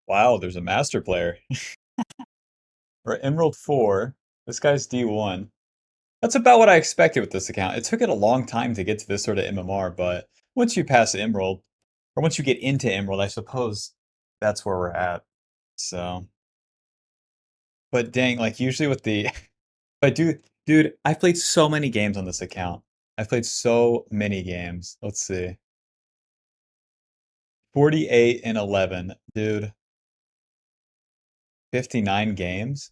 Wow, there's a master player. We're Emerald 4. This guy's D1. That's about what I expected with this account. It took it a long time to get to this sort of MMR, but once you pass Emerald, or once you get into Emerald, I suppose that's where we're at. So, but dang, like usually with the, but dude, I've played so many games on this account. I've played so many games. Let's see. 48 and 11, dude. 59 games.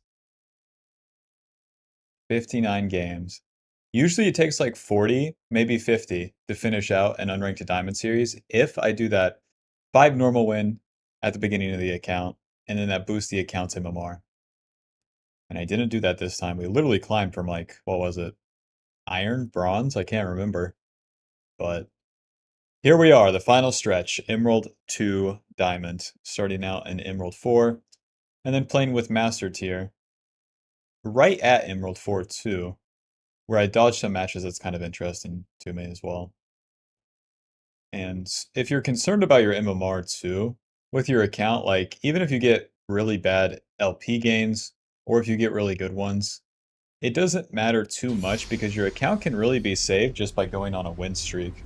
59 games. Usually it takes like 40, maybe 50 to finish out an unranked diamond series if I do that 5 normal win at the beginning of the account, and then that boosts the account's MMR. And I didn't do that this time. We literally climbed from like, what was it? Iron? Bronze? I can't remember. But here we are, the final stretch. Emerald 2 Diamond. Starting out in Emerald 4, and then playing with Master Tier. Right at Emerald 4 too, where I dodged some matches that's kind of interesting to me as well. And if you're concerned about your MMR too, with your account, like even if you get really bad LP gains, or if you get really good ones, it doesn't matter too much because your account can really be saved just by going on a win streak.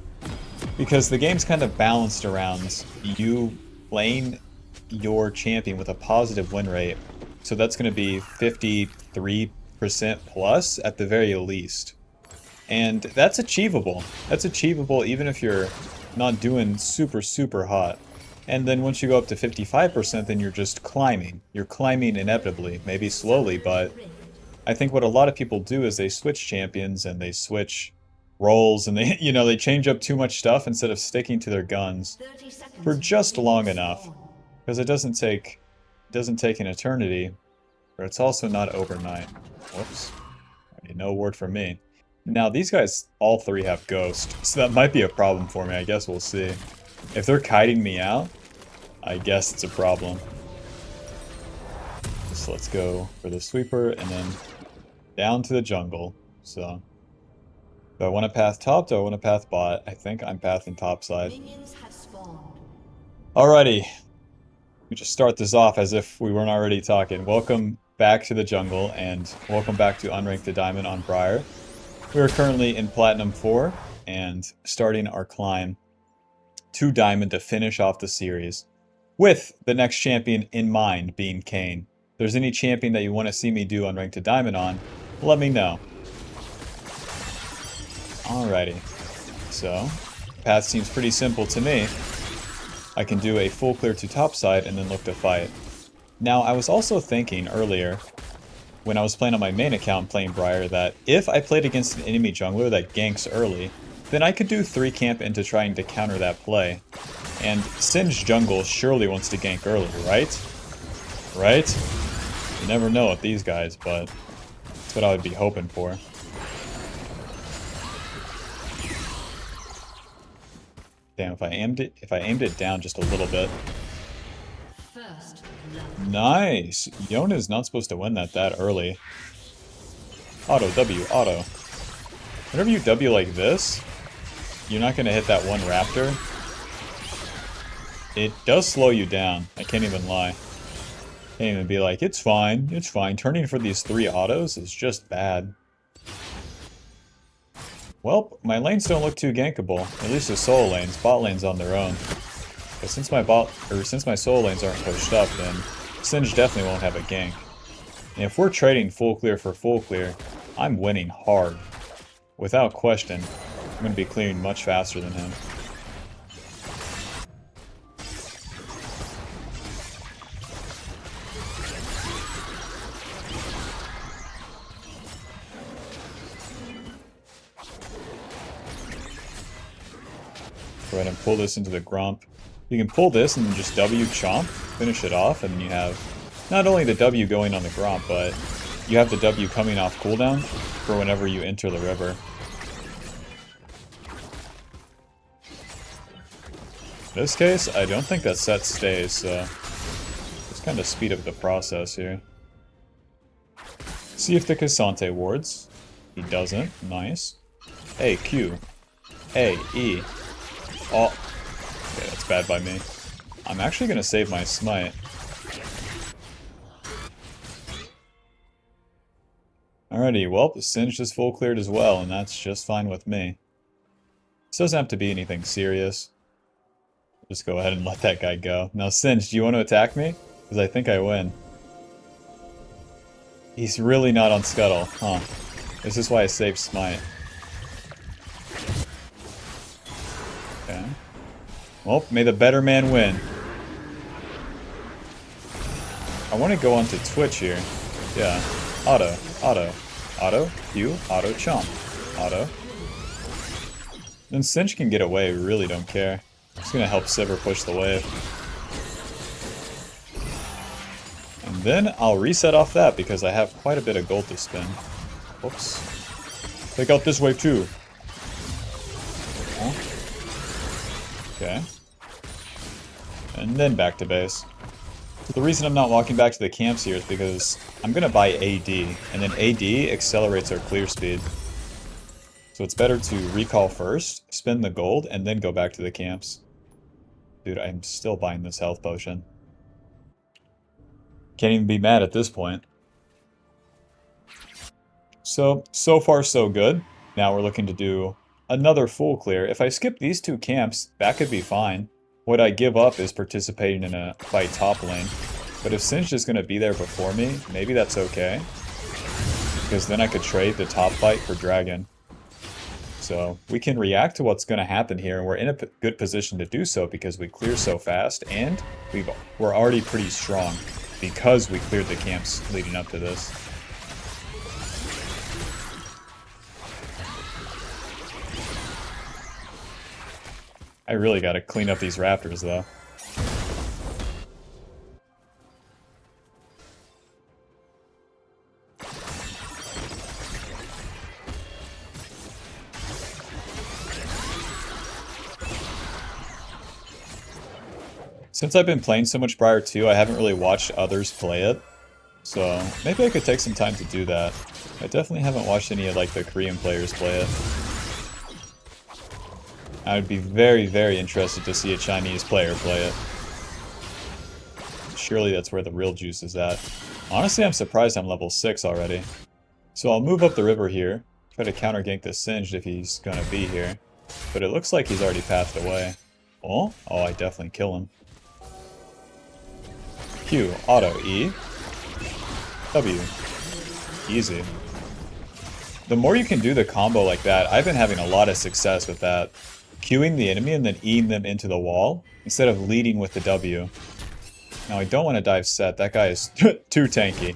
Because the game's kind of balanced around you playing your champion with a positive win rate. So that's going to be 53% plus at the very least. And that's achievable. That's achievable even if you're not doing super, super hot. And then once you go up to 55%, then you're just climbing. You're climbing inevitably, maybe slowly, but I think what a lot of people do is they switch champions and they switch roles and they, they change up too much stuff instead of sticking to their guns for just long enough. Because it doesn't take an eternity, but it's also not overnight. Whoops. No word from me. Now, these guys, all three have Ghost, so that might be a problem for me. I guess we'll see. If they're kiting me out, I guess it's a problem. So let's go for the sweeper, and then down to the jungle. So, do I want to path top? Do I want to path bot? I think I'm pathing top side. Alrighty. We just start this off as if we weren't already talking. Welcome back to the jungle, and welcome back to Unranked Diamond on Briar. We are currently in Platinum 4 and starting our climb to Diamond to finish off the series with the next champion in mind being Kayn. If there's any champion that you want to see me do Unranked Diamond on, let me know. Alrighty, so path seems pretty simple to me. I can do a full clear to top side and then look to fight. Now, I was also thinking earlier, when I was playing on my main account playing Briar, that if I played against an enemy jungler that ganks early, then I could do 3 camp into trying to counter that play. And Singed jungle surely wants to gank early, right? Right? You never know with these guys, but that's what I would be hoping for. Damn, if I aimed it down just a little bit. Nice! Yona's not supposed to win that early. Auto, W, auto. Whenever you W like this, you're not going to hit that one raptor. It does slow you down, I can't even lie. Can't even be like, it's fine, it's fine. Turning for these 3 autos is just bad. Well, my lanes don't look too gankable. At least the solo lanes. Bot lanes on their own. But since my solo lanes aren't pushed up, then Singed definitely won't have a gank. And if we're trading full clear for full clear, I'm winning hard. Without question, I'm going to be clearing much faster than him. Go ahead and pull this into the Grump. You can pull this and then just W chomp, finish it off, and then you have not only the W going on the Grump, but you have the W coming off cooldown for whenever you enter the river. In this case, I don't think that set stays, so just kind of speed up the process here. See if the Cassante wards. He doesn't. Nice. A, Q. A, E. Oh. Okay, that's bad by me. I'm actually going to save my smite. Alrighty, well, the Singe is full cleared as well, and that's just fine with me. This doesn't have to be anything serious. Just go ahead and let that guy go. Now, Singe, do you want to attack me? Because I think I win. He's really not on Scuttle, huh? This is why I saved Smite. Okay. Well, may the better man win. I want to go onto Twitch here. Yeah. Auto. Auto. Auto. Q. Auto. Chomp. Auto. Then Singe can get away. We really don't care. It's going to help Sivir push the wave. And then I'll reset off that because I have quite a bit of gold to spend. Whoops. Take out this wave too. Okay. And then back to base. So the reason I'm not walking back to the camps here is because I'm going to buy AD, and then AD accelerates our clear speed. So it's better to recall first, spend the gold, and then go back to the camps. Dude, I'm still buying this health potion. Can't even be mad at this point. So far so good. Now we're looking to do another full clear. If I skip these two camps, that could be fine. What I give up is participating in a fight top lane. But if Singe is going to be there before me, maybe that's okay. Because then I could trade the top fight for Dragon. So we can react to what's going to happen here, and we're in a good position to do so because we clear so fast, and we're already pretty strong because we cleared the camps leading up to this. I really got to clean up these raptors, though. Since I've been playing so much Briar 2, I haven't really watched others play it. So maybe I could take some time to do that. I definitely haven't watched any of like the Korean players play it. I would be very, very interested to see a Chinese player play it. Surely that's where the real juice is at. Honestly, I'm surprised I'm level 6 already. So I'll move up the river here, try to counter gank the Singed if he's gonna be here. But it looks like he's already passed away. Oh, I definitely kill him. Q, auto, E, W. Easy. The more you can do the combo like that, I've been having a lot of success with that. Qing the enemy and then Eing them into the wall, instead of leading with the W. Now I don't want to dive set, that guy is too tanky.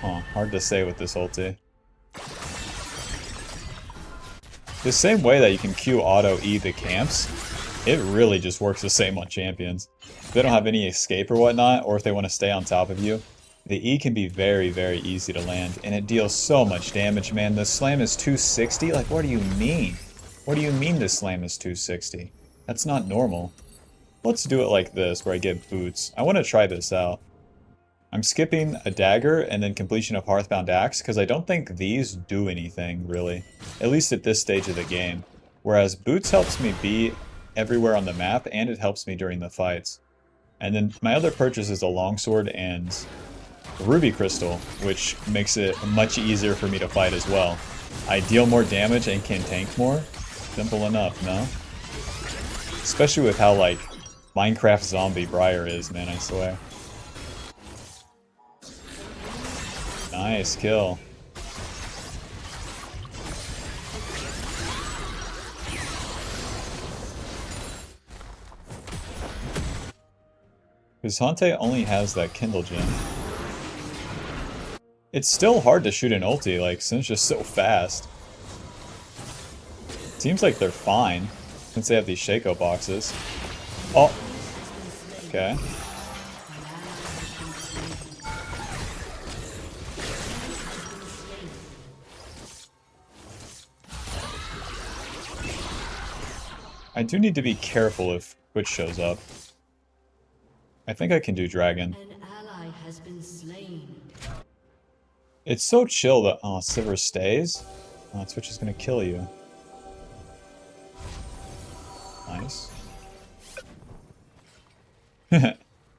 Huh, hard to say with this ulti. The same way that you can Q auto E the camps, it really just works the same on champions. If they don't have any escape or whatnot, or if they want to stay on top of you, the E can be very, very easy to land, and it deals so much damage, man. The slam is 260? Like, what do you mean? What do you mean the slam is 260? That's not normal. Let's do it like this, where I get boots. I want to try this out. I'm skipping a dagger and then completion of Hearthbound Axe, because I don't think these do anything, really. At least at this stage of the game. Whereas boots helps me be everywhere on the map, and it helps me during the fights. And then my other purchase is a longsword and Ruby Crystal, which makes it much easier for me to fight as well. I deal more damage and can tank more. Simple enough, no? Especially with how, like, Minecraft zombie Briar is, man, I swear. Nice kill. Because Hante only has that Kindle gem. It's still hard to shoot an ulti, like, since it's just so fast. Seems like they're fine, since they have these Shaco boxes. Oh! Okay. I do need to be careful if Twitch shows up. I think I can do Dragon. An ally has been slain. It's so chill that Sivir stays. Twitch is gonna kill you. Nice.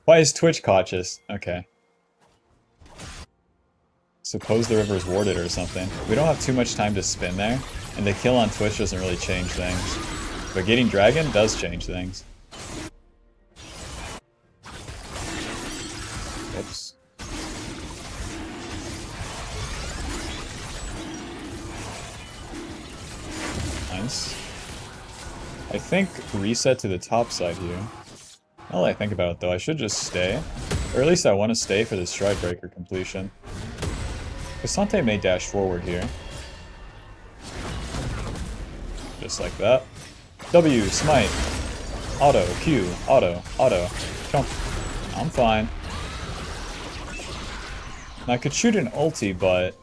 Why is Twitch cautious? Okay. suppose the river is warded or something. We don't have too much time to spin there, and the kill on Twitch doesn't really change things. But getting dragon does change things. Oops. Nice. I think reset to the top side here. Now that I think about it though, I should just stay. Or at least I want to stay for the stride breaker completion. Cassante may dash forward here. Just like that. W, smite. Auto, Q, auto, auto. Jump. I'm fine. Now I could shoot an ulti, but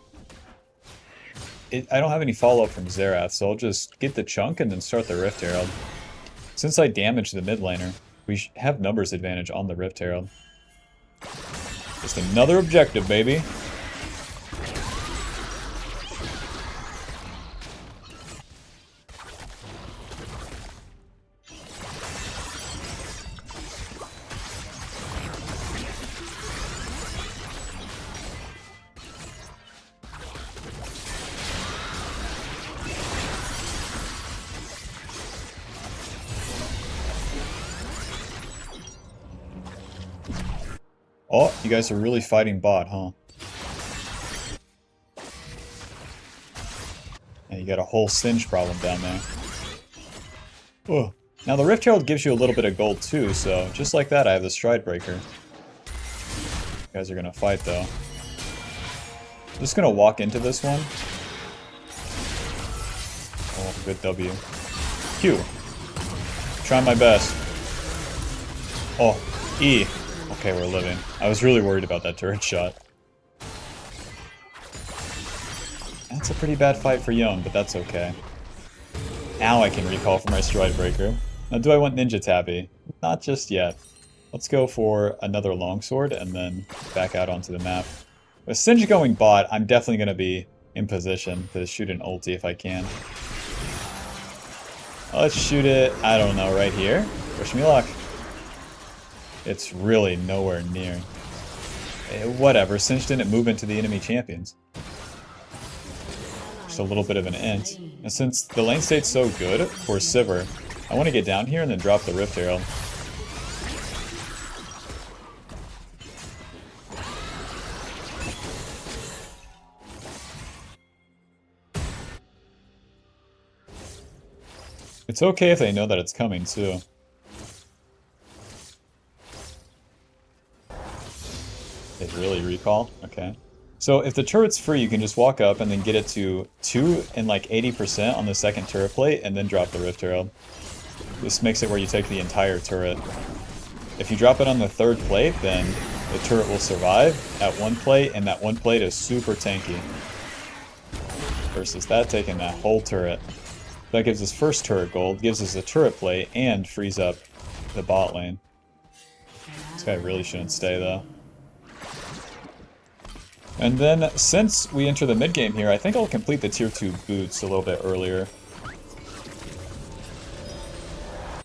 I don't have any follow-up from Xerath, so I'll just get the chunk and then start the Rift Herald. Since I damaged the mid laner, we have numbers advantage on the Rift Herald. Just another objective, baby. Oh, you guys are really fighting bot, huh? Yeah, you got a whole Singe problem down there. Oh. Now the Rift Herald gives you a little bit of gold too, so just like that I have the Stride Breaker. You guys are gonna fight though. I'm just gonna walk into this one. Oh, good W. Q. Trying my best. Oh, E. Okay, we're living. I was really worried about that turret shot. That's a pretty bad fight for Young, but that's okay. Now I can recall for my Stride Breaker. Now, do I want Ninja Tabby? Not just yet. Let's go for another longsword and then back out onto the map. With Singe going bot, I'm definitely going to be in position to shoot an ulti if I can. Let's shoot it, I don't know, right here? Wish me luck. It's really nowhere near. Whatever, Singe didn't move into the enemy champions. Just a little bit of an int. And since the lane state's so good for Sivir, I want to get down here and then drop the Rift Herald. It's okay if they know that it's coming too. They really recall? Okay. So if the turret's free, you can just walk up and then get it to 2 and like 80% on the second turret plate and then drop the Rift Herald. This makes it where you take the entire turret. If you drop it on the third plate, then the turret will survive at one plate, and that one plate is super tanky. Versus that taking that whole turret. That gives us first turret gold, gives us a turret plate, and frees up the bot lane. This guy really shouldn't stay though. And then, since we enter the mid game here, I think I'll complete the tier 2 boots a little bit earlier.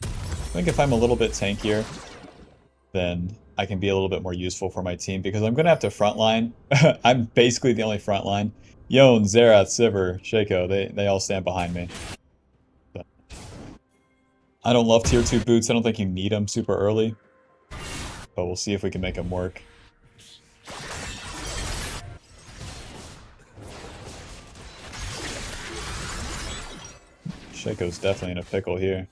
I think if I'm a little bit tankier, then I can be a little bit more useful for my team, because I'm going to have to frontline. I'm basically the only frontline. Yone, Xerath, Sivir, Shaco, they all stand behind me. But I don't love tier 2 boots, I don't think you need them super early. But we'll see if we can make them work. Shaco's definitely in a pickle here.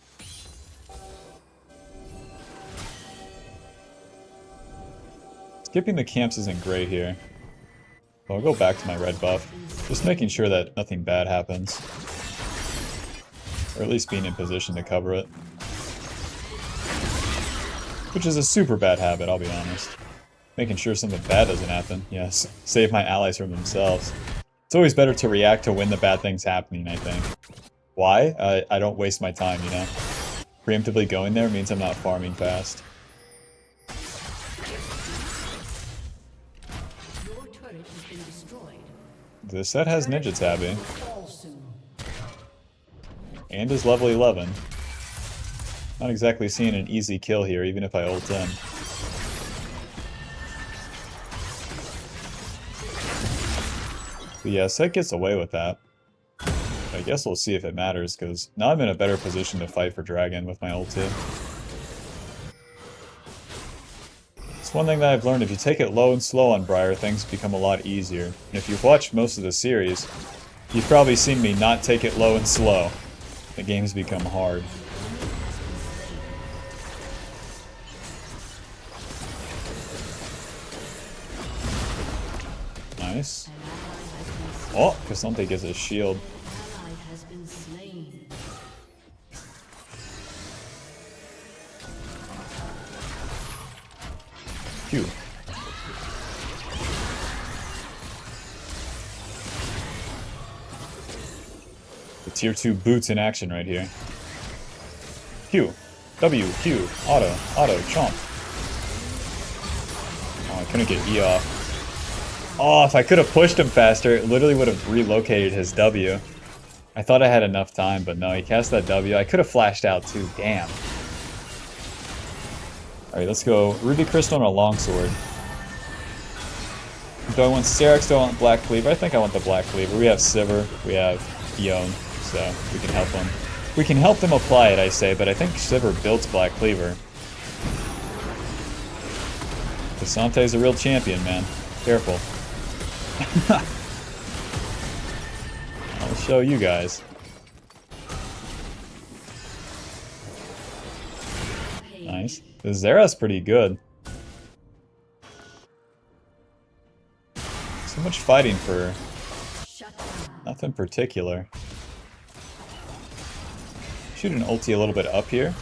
Skipping the camps isn't great here. So I'll go back to my red buff. Just making sure that nothing bad happens. Or at least being in position to cover it. Which is a super bad habit, I'll be honest. Making sure something bad doesn't happen. Yes, save my allies from themselves. It's always better to react to when the bad thing's happening, I think. Why? I don't waste my time, you know? Preemptively going there means I'm not farming fast. Your turret has been destroyed. The set has Ninja Tabby. And is level 11. Not exactly seeing an easy kill here, even if I ult in. But yeah, Set gets away with that. I guess we'll see if it matters, because now I'm in a better position to fight for Dragon with my ulti. It's one thing that I've learned, if you take it low and slow on Briar, things become a lot easier. And if you've watched most of the series, you've probably seen me not take it low and slow. The games become hard. Nice. Oh, Cassante gets a shield. Q. The tier 2 boots in action right here. Q. W. Q. Auto. Chomp. Oh, I couldn't get E off. Oh, if I could have pushed him faster, it literally would have relocated his W. I thought I had enough time, but no, he cast that W. I could have flashed out too, damn. Alright, let's go Ruby Crystal and a Longsword. Do I want Syrax? Do I want Black Cleaver? I think I want the Black Cleaver. We have Sivir, we have Yone, so we can help them. We can help them apply it, I say, but I think Sivir builds Black Cleaver. Casante's a real champion, man. Careful. I'll show you guys. Nice. The Zera's pretty good. So much fighting for nothing particular. Shoot an ulti a little bit up here.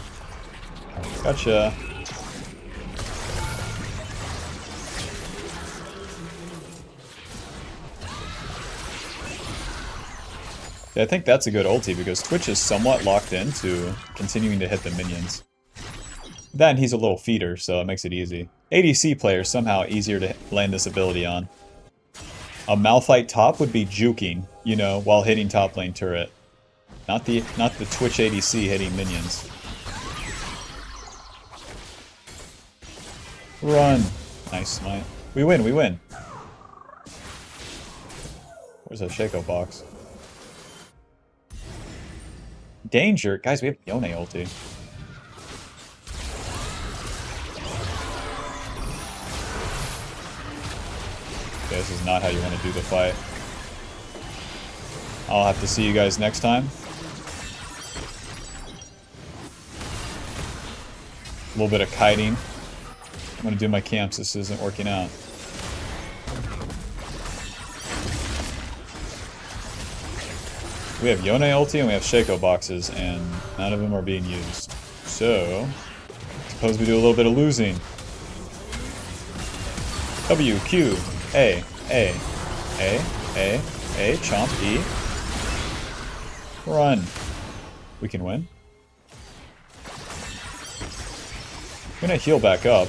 Gotcha. I think that's a good ulti because Twitch is somewhat locked into continuing to hit the minions. That and he's a little feeder, so it makes it easy. ADC players somehow easier to land this ability on. A Malphite top would be juking, you know, while hitting top lane turret. Not the Twitch ADC hitting minions. Run! Nice smite. We win, we win. Where's that Shaco box? Danger! Guys, we have Yone ulti. Okay, this is not how you want to do the fight. I'll have to see you guys next time. A little bit of kiting. I'm gonna do my camps, this isn't working out. We have Yone ulti and we have Shaco boxes, and none of them are being used. So, suppose we do a little bit of losing. W, Q, A, chomp, E. Run. We can win. I'm gonna heal back up.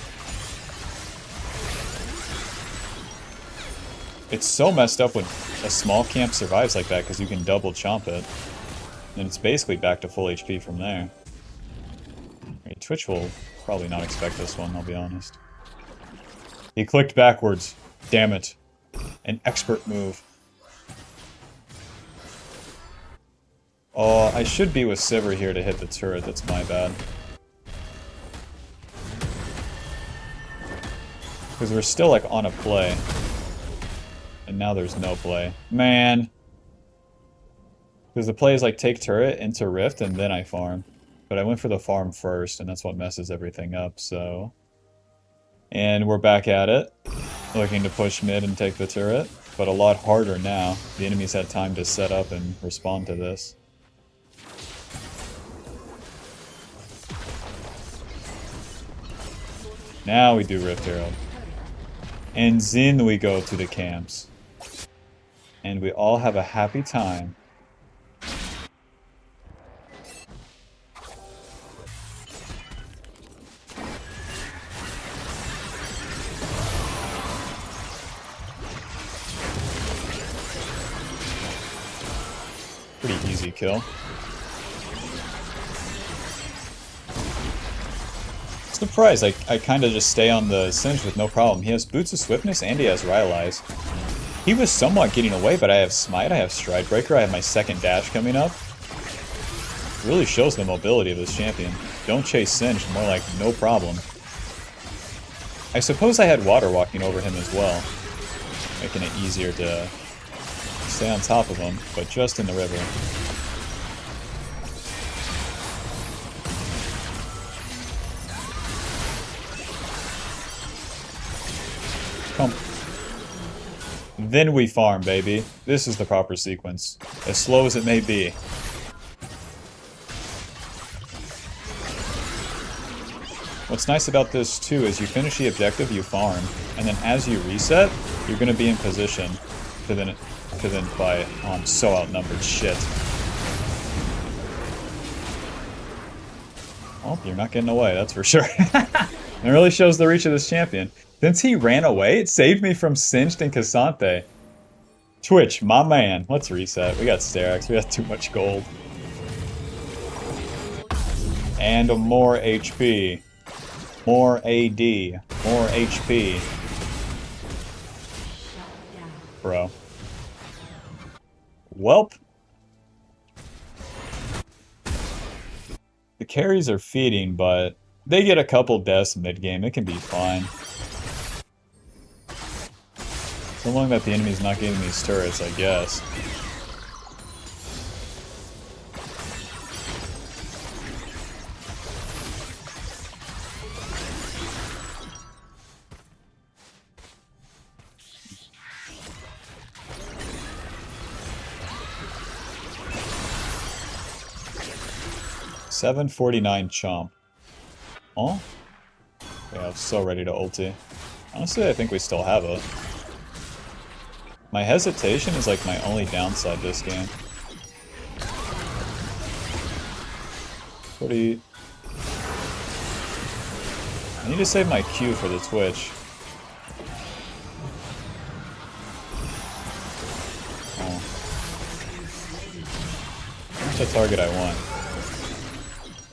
It's so messed up when a small camp survives like that because you can double chomp it. And it's basically back to full HP from there. Right, Twitch will probably not expect this one, I'll be honest. He clicked backwards. Damn it. An expert move. Oh, I should be with Sivir here to hit the turret, that's my bad. Because we're still like on a play. And now there's no play. Man! Because the play is like take turret into Rift and then I farm. But I went for the farm first and that's what messes everything up, so... And we're back at it. Looking to push mid and take the turret. But a lot harder now. The enemies had time to set up and respond to this. Now we do Rift Herald. And then we go to the camps. And we all have a happy time. Pretty easy kill. Surprised, I kind of just stay on the Singe with no problem. He has Boots of Swiftness and he has Rylai's. He was somewhat getting away, but I have Smite, I have Stride Breaker, I have my second dash coming up. Really shows the mobility of this champion. Don't chase Singed, more like no problem. I suppose I had Water Walking over him as well, making it easier to stay on top of him, but just in the river. Come. Then we farm, baby. This is the proper sequence. As slow as it may be. What's nice about this too is you finish the objective, you farm, and then as you reset, you're gonna be in position to then fight. Oh, I'm so outnumbered. Shit. Well, you're not getting away, that's for sure. It really shows the reach of this champion. Since he ran away, it saved me from Singed and Cassante. Twitch, my man. Let's reset. We got Sterak's. We got too much gold. And more HP. More AD. More HP. Bro. Welp. The carries are feeding, but they get a couple deaths mid-game. It can be fine. So long that the enemy's not getting these turrets, I guess. $749 chomp. Oh? Yeah, I'm so ready to ulti. Honestly, I think we still have it. My hesitation is like my only downside this game. What do you... I need to save my Q for the Twitch. Oh. That's the target I want.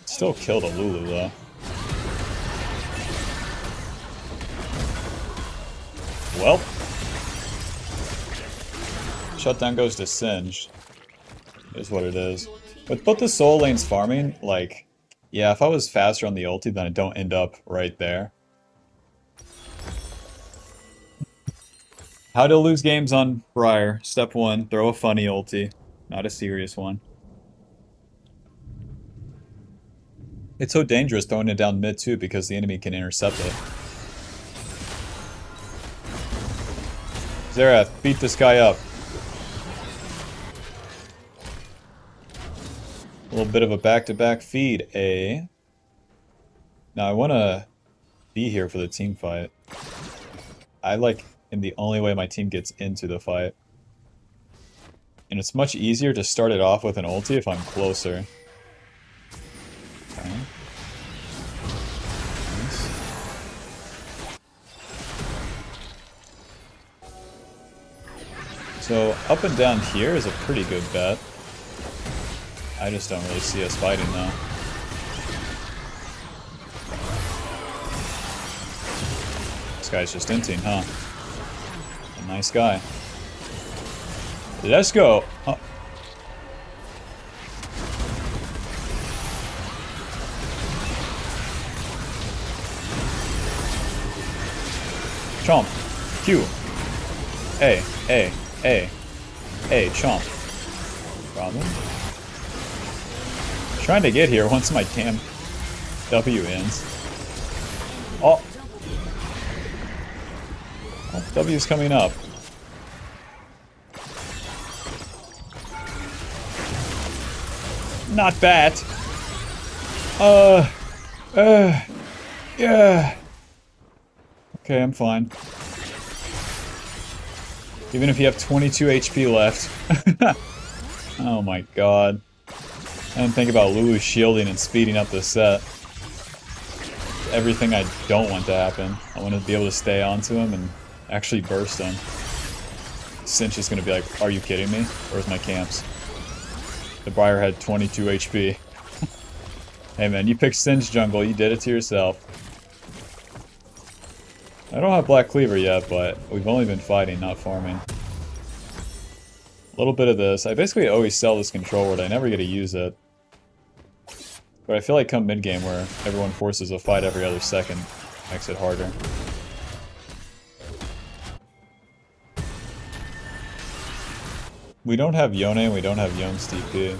Still killed a Lulu though. Well. Shutdown goes to Singed. Is what it is. With both the soul lanes farming, like, yeah, if I was faster on the ulti, then I don't end up right there. How to lose games on Briar. Step 1, throw a funny ulti. Not a serious one. It's so dangerous throwing it down mid too because the enemy can intercept it. Xerath, beat this guy up. A little bit of a back-to-back feed, eh? Now I want to be here for the team fight. I like in the only way my team gets into the fight. And it's much easier to start it off with an ulti if I'm closer. Okay. Nice. So up and down here is a pretty good bet. I just don't really see us fighting though. This guy's just inting, huh? A nice guy. Let's go. Oh. Chomp. Q. A, chomp. Problem? Trying to get here once my damn W ends. Oh. Oh, W's coming up. Not bad. Yeah. Okay, I'm fine. Even if you have 22 HP left. Oh my god. I didn't think about Lulu shielding and speeding up the set. Everything I don't want to happen. I want to be able to stay onto him and actually burst him. Cinch is going to be like, are you kidding me? Where's my camps? The Briar had 22 HP. Hey man, you picked Cinch jungle, you did it to yourself. I don't have Black Cleaver yet, but we've only been fighting, not farming. A little bit of this. I basically always sell this control word. I never get to use it. But I feel like come mid-game where everyone forces a fight every other second makes it harder. We don't have Yone and we don't have Yone's TP.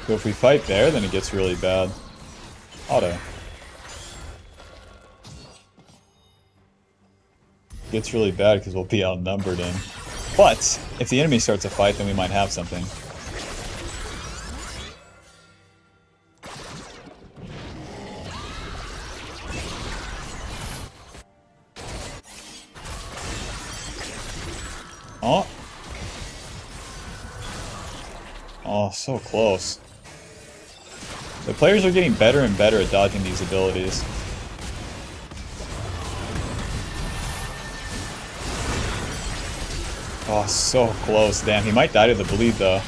So if we fight there, then it gets really bad. Auto. Gets really bad because we'll be outnumbered in. But if the enemy starts a fight, then we might have something. Oh. Oh, so close. The players are getting better and better at dodging these abilities. Oh, so close. Damn, he might die to the bleed, though.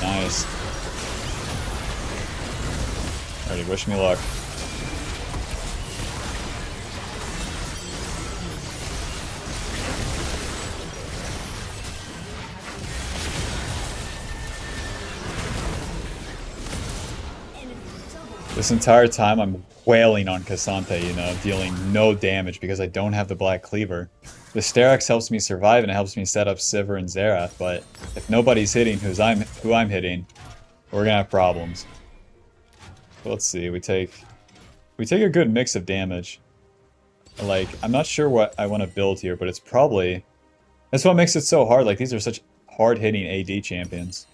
Nice. Alrighty, wish me luck. This entire time I'm wailing on Cassante, you know, dealing no damage because I don't have the Black Cleaver. The Sterak's helps me survive and it helps me set up Sivir and Xerath, but if nobody's hitting who I'm hitting, we're gonna have problems. But let's see, we take a good mix of damage. Like, I'm not sure what I want to build here, but it's probably... That's what makes it so hard, like these are such hard-hitting AD champions.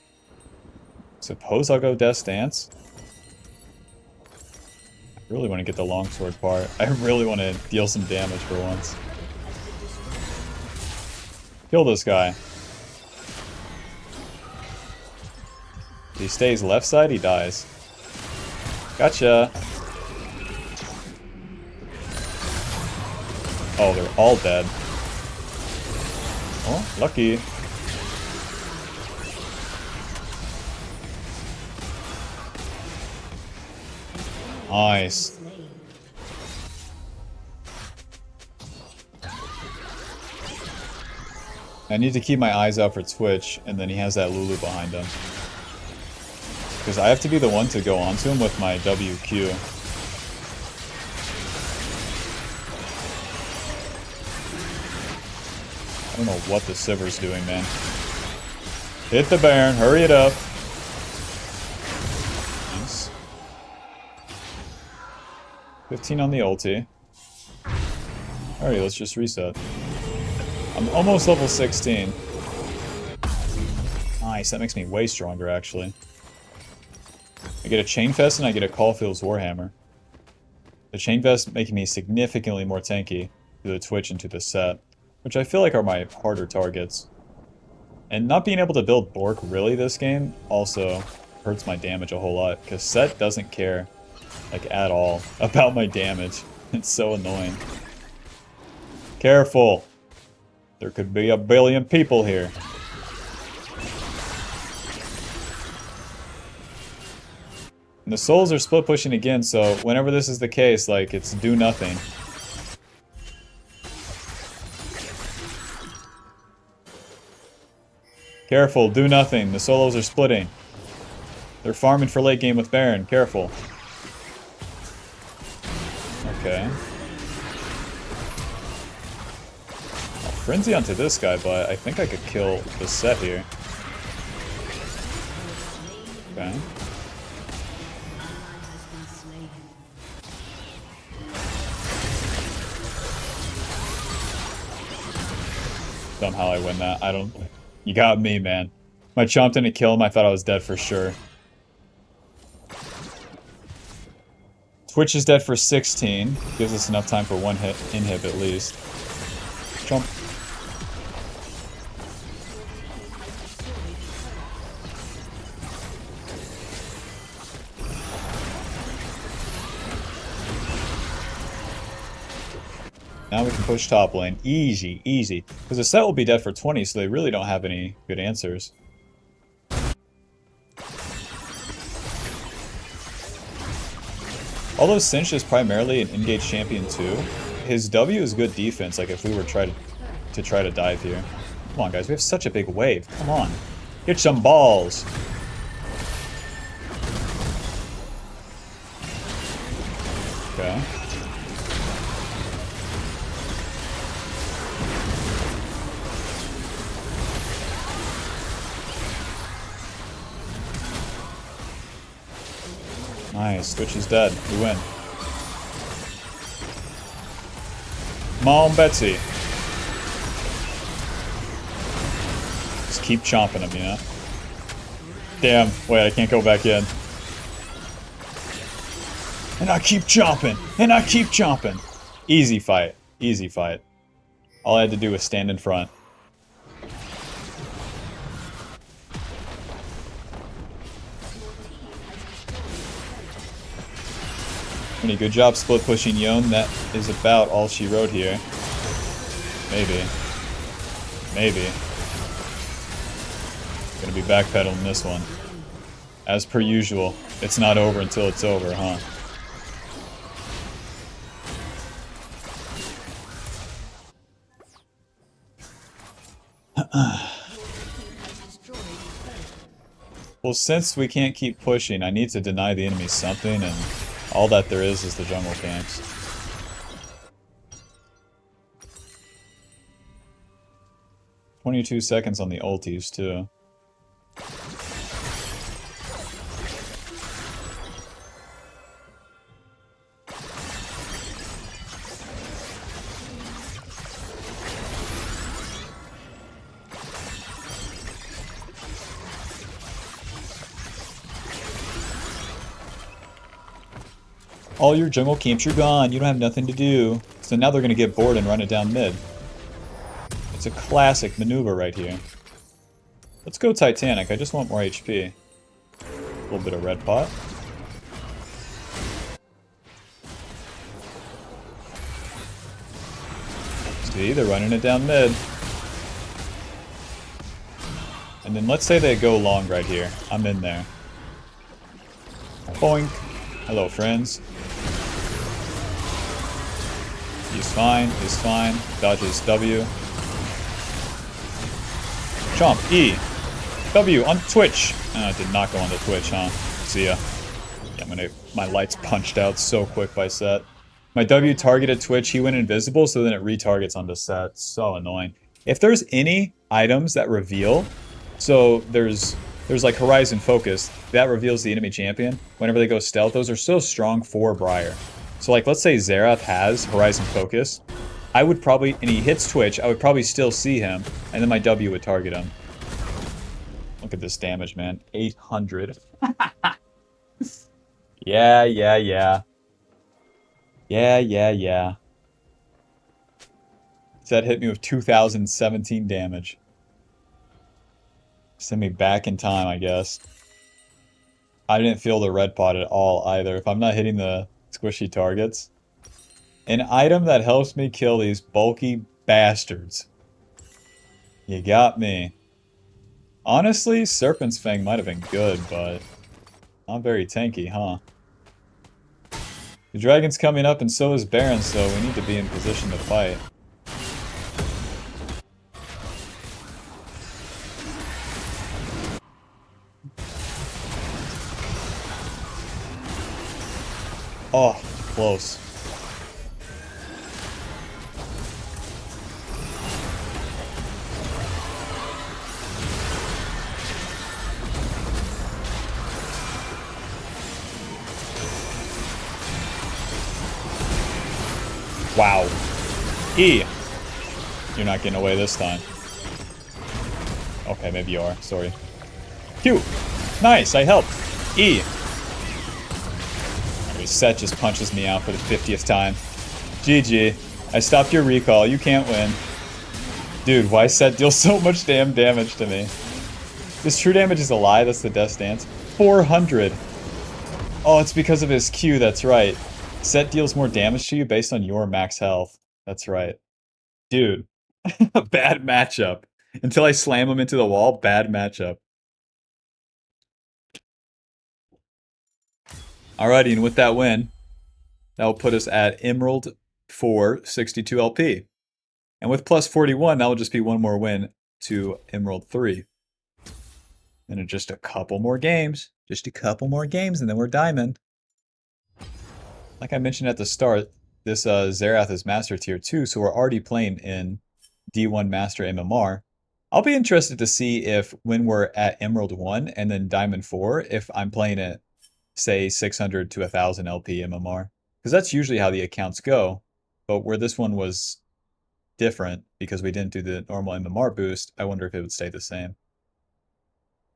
Suppose I'll go Death's Dance? I really want to get the longsword part. I really want to deal some damage for once. Kill this guy. If he stays left side, he dies. Gotcha! Oh, they're all dead. Oh, lucky. Nice. I need to keep my eyes out for Twitch, and then he has that Lulu behind him. Because I have to be the one to go onto him with my WQ. I don't know what the Sivir's doing, man. Hit the Baron, hurry it up. Nice. 15 on the ulti. Alright, let's just reset. I'm almost level 16. Nice, that makes me way stronger, actually. I get a Chain Fest and I get a Caulfield's Warhammer. The Chain Fest making me significantly more tanky to the Twitch and to the set, which I feel like are my harder targets. And not being able to build Bork really this game also hurts my damage a whole lot, because Set doesn't care, like, at all about my damage. It's so annoying. Careful! There could be a billion people here. And the souls are split pushing again, so whenever this is the case, like, it's do nothing. Careful, do nothing. The solos are splitting. They're farming for late game with Baron. Careful. Okay. I'll frenzy onto this guy, but I think I could kill the set here. Okay. Somehow I win that. I don't... You got me, man. My chomp didn't kill him. I thought I was dead for sure. Twitch is dead for 16. Gives us enough time for one hit inhib at least. Chomp. Now we can push top lane. Easy, easy. Because the set will be dead for 20, so they really don't have any good answers. Although Cinch is primarily an engage champion too, his W is good defense, like if we were try to dive here. Come on, guys. We have such a big wave. Come on. Hit some balls. Okay. Nice. Twitch is dead. We win. Come on, Betsy. Just keep chomping him, you know? Damn. Wait, I can't go back in. And I keep chomping. And I keep chomping. Easy fight. Easy fight. All I had to do was stand in front. Pretty good job split pushing Yon. That is about all she wrote here. Maybe. Maybe. Gonna be backpedaling this one. As per usual. It's not over until it's over, huh? Well, since we can't keep pushing, I need to deny the enemy something, and all that there is the jungle camps. "22 seconds on the ultis, too. All your jungle camps are gone. You don't have nothing to do. So now they're going to get bored and run it down mid. It's a classic maneuver right here. Let's go Titanic. I just want more HP. A little bit of red pot. See, they're running it down mid. And then let's say they go long right here. I'm in there. Boink. Hello, friends. He's fine. He's fine. Dodges W. Chomp. E. W on Twitch. Oh, it did not go on the Twitch, huh? See ya. Yeah, my lights punched out so quick by Set. My W targeted Twitch. He went invisible, so then it retargets onto Set. So annoying. If there's any items that reveal, so there's like Horizon Focus, that reveals the enemy champion. Whenever they go stealth, those are so strong for Briar. So like, let's say Xerath has Horizon Focus. I would probably, and he hits Twitch, I would probably still see him, and then my W would target him. Look at this damage, man. 800. Yeah. Zed hit me with 2017 damage. Send me back in time, I guess. I didn't feel the red pot at all either. If I'm not hitting the squishy targets. An item that helps me kill these bulky bastards. You got me. Honestly, Serpent's Fang might have been good, but not very tanky, huh? The dragon's coming up and so is Baron, so we need to be in position to fight. Oh, close. Wow. E. You're not getting away this time. Okay, maybe you are. Sorry. Q. Nice, I helped. E. Set just punches me out for the 50th time. GG. I stopped your recall. You can't win. Dude, why Set deals so much damn damage to me? This true damage is a lie. That's the death stance. 400. Oh, it's because of his Q. That's right. Set deals more damage to you based on your max health. That's right. Dude. Bad matchup. Until I slam him into the wall, bad matchup. Alrighty, and with that win, that will put us at Emerald for 62 LP. And with plus 41, that will just be one more win to Emerald 3. And in just a couple more games, and then we're Diamond. Like I mentioned at the start, this Xerath is Master Tier 2, so we're already playing in D1 Master MMR. I'll be interested to see if when we're at Emerald 1 and then Diamond 4, if I'm playing at, say, 600 to 1000 LP MMR. Because that's usually how the accounts go. But where this one was different because we didn't do the normal MMR boost, I wonder if it would stay the same.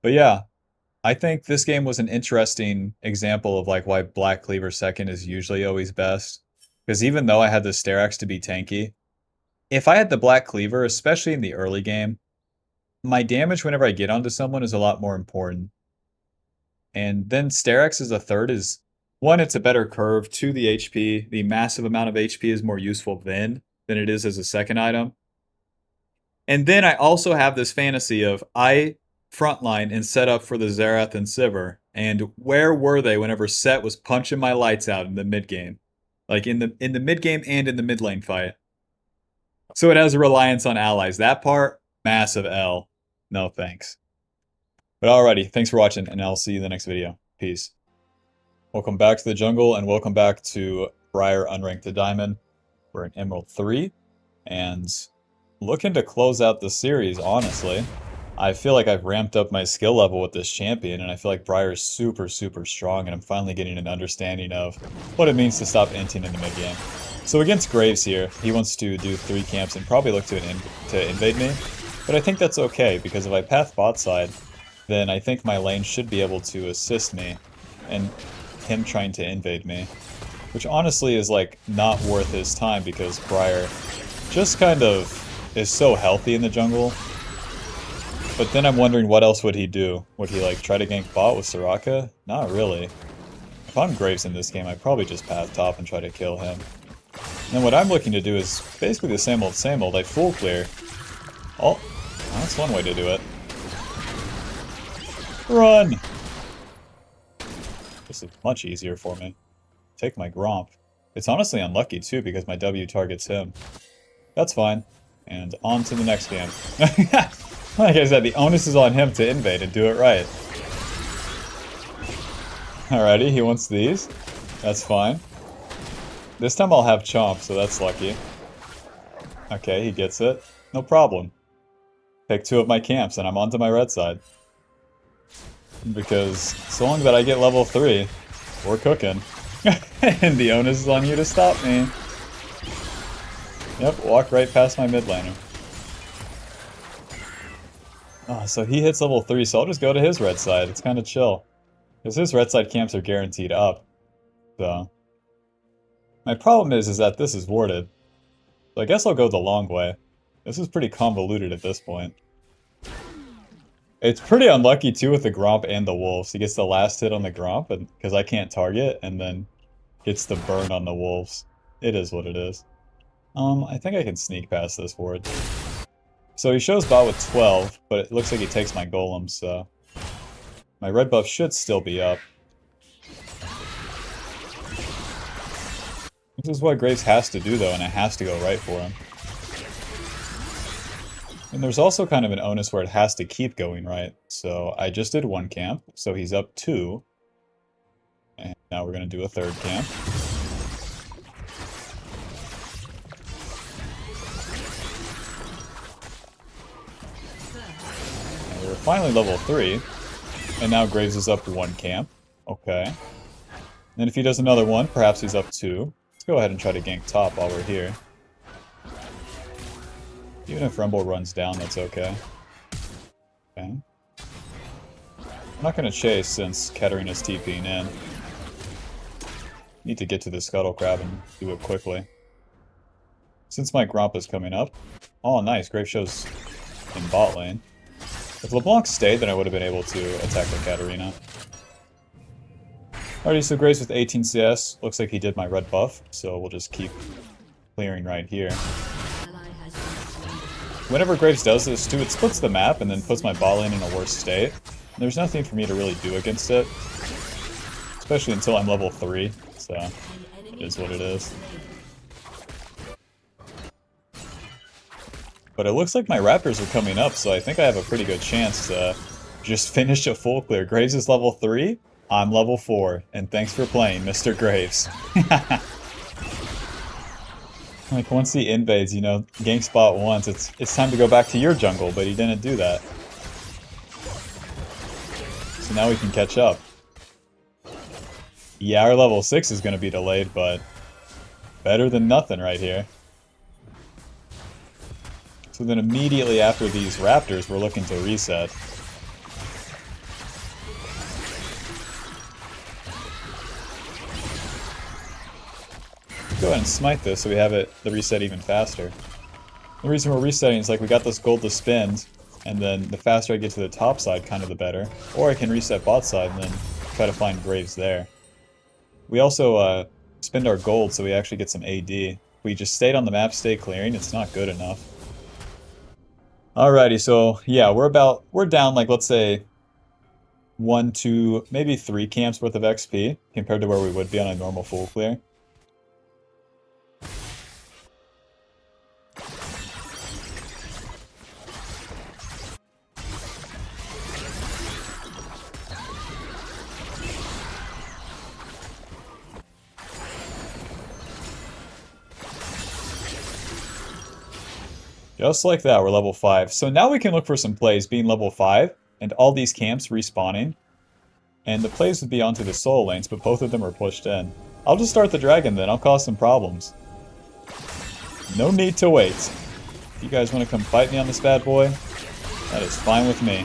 But yeah, I think this game was an interesting example of like why Black Cleaver second is usually always best. Because even though I had the Sterak's to be tanky, if I had the Black Cleaver, especially in the early game, my damage whenever I get onto someone is a lot more important. And then Sterak's as a third is, one, it's a better curve, two, the HP, the massive amount of HP is more useful then than it is as a second item. And then I also have this fantasy of I frontline and set up for the Xerath and Sivir, and where were they whenever Set was punching my lights out in the mid game? Like in the mid game and in the mid lane fight. So it has a reliance on allies. That part, massive L. No thanks. But alrighty, thanks for watching, and I'll see you in the next video. Peace. Welcome back to the jungle, and welcome back to Briar Unranked'dan Diamond. We're in Emerald 3, and looking to close out the series, honestly. I feel like I've ramped up my skill level with this champion, and I feel like Briar is super, super strong, and I'm finally getting an understanding of what it means to stop inting in the mid game. So against Graves here, he wants to do 3 camps and probably look to invade me, but I think that's okay, because if I path bot side, then I think my lane should be able to assist me, and him trying to invade me. Which honestly is like not worth his time, because Briar just kind of is so healthy in the jungle. But then I'm wondering what else would he do? Would he like try to gank bot with Soraka? Not really. If I'm Graves in this game, I'd probably just path top and try to kill him. And then what I'm looking to do is basically the same old, I full clear. Oh, that's one way to do it. Run! This is much easier for me. Take my Gromp. It's honestly unlucky too because my W targets him. That's fine. And on to the next game. Like I said, the onus is on him to invade and do it right. Alrighty, he wants these. That's fine. This time I'll have Chomp, so that's lucky. Okay, he gets it. No problem. Pick 2 of my camps and I'm onto my red side. Because so long that I get level 3, we're cooking. And the onus is on you to stop me. Yep, walk right past my mid laner. Oh, so he hits level 3, so I'll just go to his red side. It's kind of chill. Because his red side camps are guaranteed up. So. My problem is that this is warded. So I guess I'll go the long way. This is pretty convoluted at this point. It's pretty unlucky too with the Gromp and the Wolves. He gets the last hit on the Gromp because I can't target, and then gets the burn on the Wolves. It is what it is. I think I can sneak past this ward. So he shows bot with 12, but it looks like he takes my Golem, so my red buff should still be up. This is what Graves has to do though, and it has to go right for him. And there's also kind of an onus where it has to keep going right. So I just did 1 camp, so he's up 2. And now we're going to do a 3rd camp. And we're finally level 3. And now Graves is up 1 camp. Okay. And if he does another one, perhaps he's up 2. Let's go ahead and try to gank top while we're here. Even if Rumble runs down, that's okay. Okay. I'm not going to chase since Katarina's TPing in. Need to get to the Scuttle Crab and do it quickly. Since my Gromp is coming up. Oh, nice. Grave shows in bot lane. If LeBlanc stayed, then I would have been able to attack the Katarina. Alrighty, so Graves with 18 CS. Looks like he did my red buff, so we'll just keep clearing right here. Whenever Graves does this too, it splits the map and then puts my bot lane in a worse state. There's nothing for me to really do against it. Especially until I'm level 3, so it is what it is. But it looks like my raptors are coming up, so I think I have a pretty good chance to just finish a full clear. Graves is level 3, I'm level 4, and thanks for playing, Mr. Graves. Like, once he invades, you know, gank spot once, it's time to go back to your jungle, but he didn't do that. So now we can catch up. Yeah, our level 6 is going to be delayed, but better than nothing right here. So then immediately after these raptors, we're looking to reset. Go ahead and smite this so we have the reset even faster. The reason we're resetting is like we got this gold to spend, and then the faster I get to the top side, kind of the better. Or I can reset bot side and then try to find Graves there. We also spend our gold so we actually get some AD. If we just stayed on the map, stay clearing, it's not good enough. Alrighty, so yeah, we're down like, let's say 1, 2, maybe 3 camps worth of XP compared to where we would be on a normal full clear. Just like that, we're level 5. So now we can look for some plays being level 5, and all these camps respawning. And the plays would be onto the solo lanes, but both of them are pushed in. I'll just start the dragon then, I'll cause some problems. No need to wait. If you guys want to come fight me on this bad boy, that is fine with me.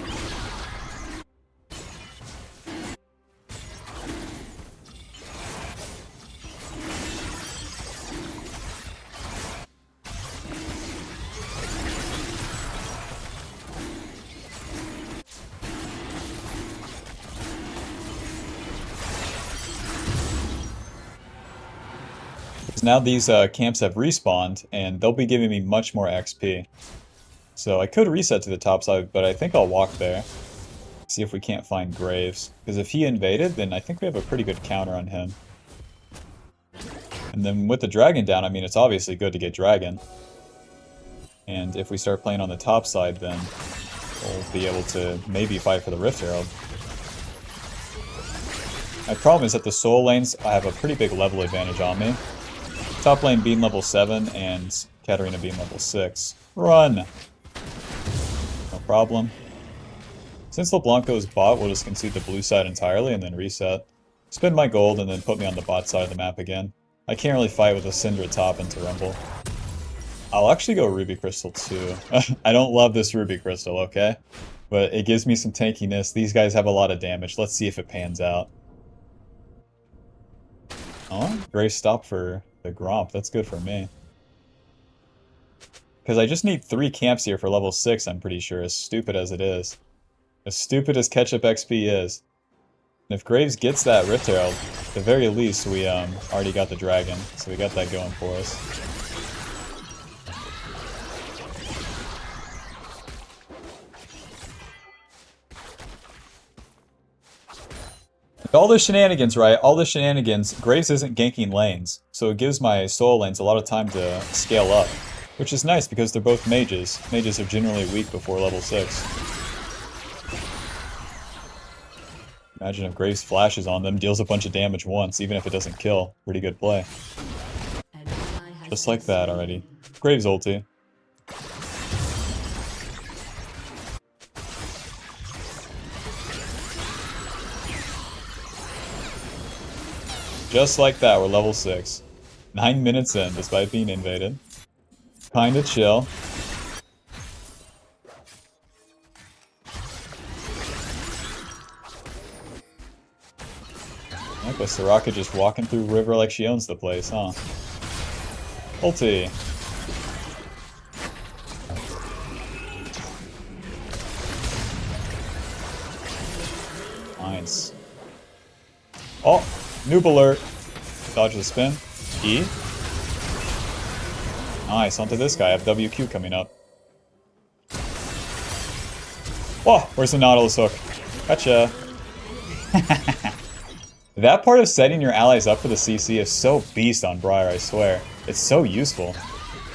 Now these camps have respawned, and they'll be giving me much more XP. So I could reset to the top side, but I think I'll walk there. See if we can't find Graves. Because if he invaded, then I think we have a pretty good counter on him. And then with the dragon down, I mean, it's obviously good to get dragon. And if we start playing on the top side, then we'll be able to maybe fight for the Rift Herald. My problem is that the solo lanes, I have a pretty big level advantage on me. Top lane being level 7 and Katarina being level 6. Run! No problem. Since LeBlanco's bot, we'll just concede the blue side entirely and then reset. Spend my gold and then put me on the bot side of the map again. I can't really fight with a Syndra top into Rumble. I'll actually go Ruby Crystal too. I don't love this Ruby Crystal, okay? But it gives me some tankiness. These guys have a lot of damage. Let's see if it pans out. Oh, Grave stop for the Gromp. That's good for me. Because I just need 3 camps here for level 6, I'm pretty sure, as stupid as it is. As stupid as Ketchup XP is. And if Graves gets that Rift Herald, at the very least we already got the dragon. So we got that going for us. All the shenanigans, right? All the shenanigans, Graves isn't ganking lanes, so it gives my solo lanes a lot of time to scale up, which is nice because they're both mages. Mages are generally weak before level 6. Imagine if Graves flashes on them, deals a bunch of damage once, even if it doesn't kill. Pretty good play. Just like that already. Graves ulti. Just like that, we're level 6. 9 minutes in, despite being invaded. Kinda chill. Like a Soraka just walking through river like she owns the place, huh? Ulti. Nice. Oh! Noob alert. Dodge the spin. E. Nice, onto this guy. I have WQ coming up. Oh, where's the Nautilus hook? Gotcha. That part of setting your allies up for the CC is so beast on Briar, I swear. It's so useful.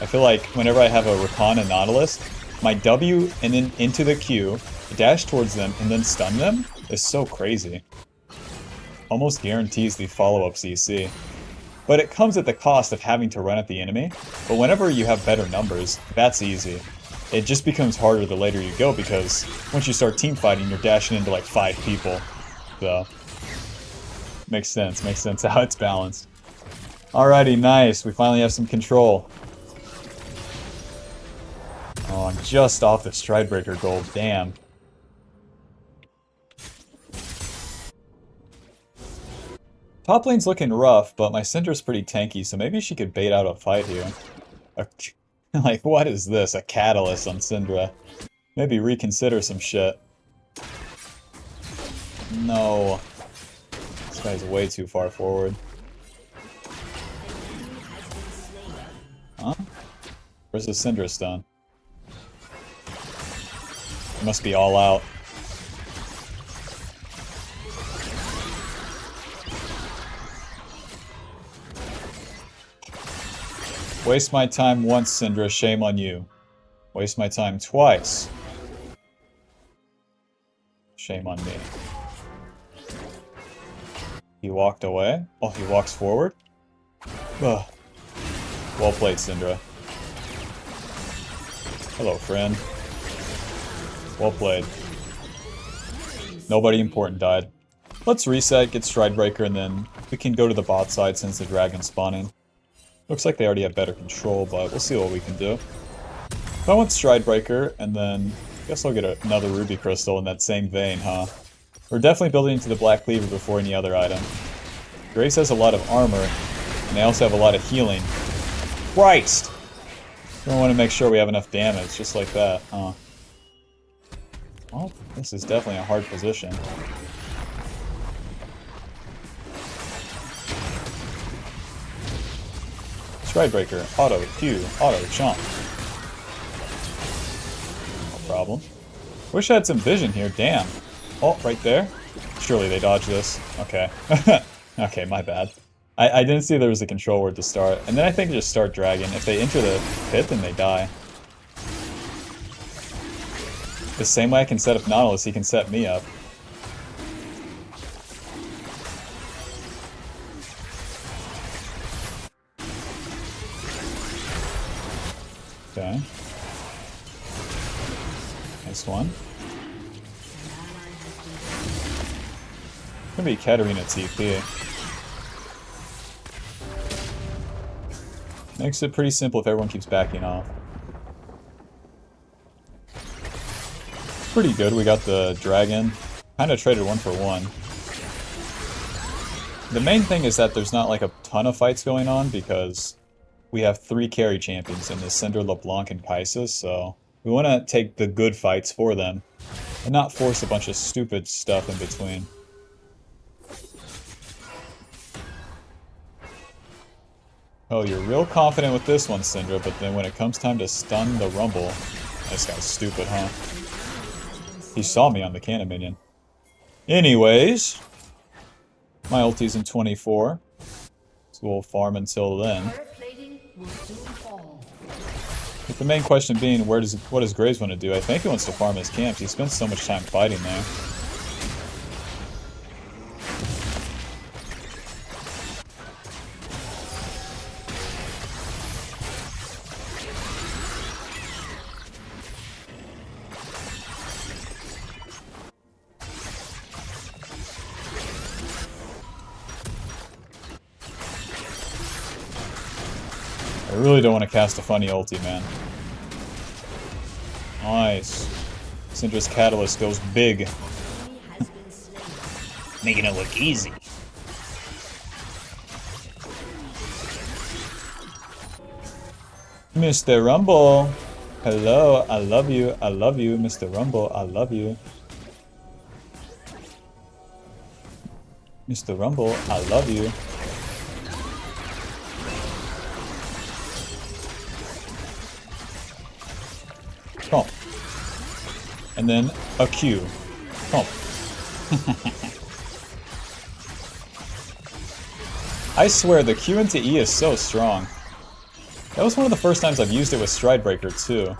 I feel like whenever I have a Rakan and Nautilus, my W and then into the Q, dash towards them, and then stun them is so crazy. Almost guarantees the follow-up CC. But it comes at the cost of having to run at the enemy. But whenever you have better numbers, that's easy. It just becomes harder the later you go because once you start team fighting, you're dashing into like 5 people. So, makes sense how it's balanced. Alrighty, nice. We finally have some control. Oh, I'm just off the Stridebreaker gold. Damn. Top lane's looking rough, but my Syndra's pretty tanky, so maybe she could bait out a fight here. Like, what is this? A catalyst on Syndra. Maybe reconsider some shit. No. This guy's way too far forward. Huh? Where's the Syndra stun? It must be all out. Waste my time once, Syndra, shame on you. Waste my time twice. Shame on me. He walked away? Oh, he walks forward? Ugh. Well played, Syndra. Hello, friend. Well played. Nobody important died. Let's reset, get Stridebreaker, and then we can go to the bot side since the dragon's spawning. Looks like they already have better control, but we'll see what we can do. I want Stridebreaker, and then I guess I'll get another Ruby Crystal in that same vein, huh? We're definitely building into the Black Cleaver before any other item. Grace has a lot of armor, and they also have a lot of healing. Christ! We want to make sure we have enough damage, just like that, huh? Well, this is definitely a hard position. Stridebreaker, auto, Q, auto, chomp. No problem. Wish I had some vision here, damn. Oh, right there? Surely they dodged this. Okay. Okay, my bad. I didn't see there was a control word to start. And then I think just start dragging. If they enter the pit, then they die. The same way I can set up Nautilus, he can set me up. Okay. Nice one. It's gonna be Katarina TP. Makes it pretty simple if everyone keeps backing off. Pretty good, we got the dragon. Kinda traded 1 for 1. The main thing is that there's not like a ton of fights going on because we have 3 carry champions in the Cinder, LeBlanc, and Kai'Sa, so we want to take the good fights for them and not force a bunch of stupid stuff in between. Oh, you're real confident with this one, Syndra, but then when it comes time to stun the Rumble, this guy's stupid, huh? He saw me on the cannon minion. Anyways, my ulti's in 24, so we'll farm until then. With the main question being, what does Graves want to do? I think he wants to farm his camps. He spends so much time fighting there. I really don't want to cast a funny ulti, man. Nice. Syndra's Catalyst goes big. Making it look easy. Mr. Rumble. Hello, I love you, Mr. Rumble, I love you. Mr. Rumble, I love you. Come on. And then a Q. Come on. I swear the Q into E is so strong. That was one of the first times I've used it with Stride Breaker too.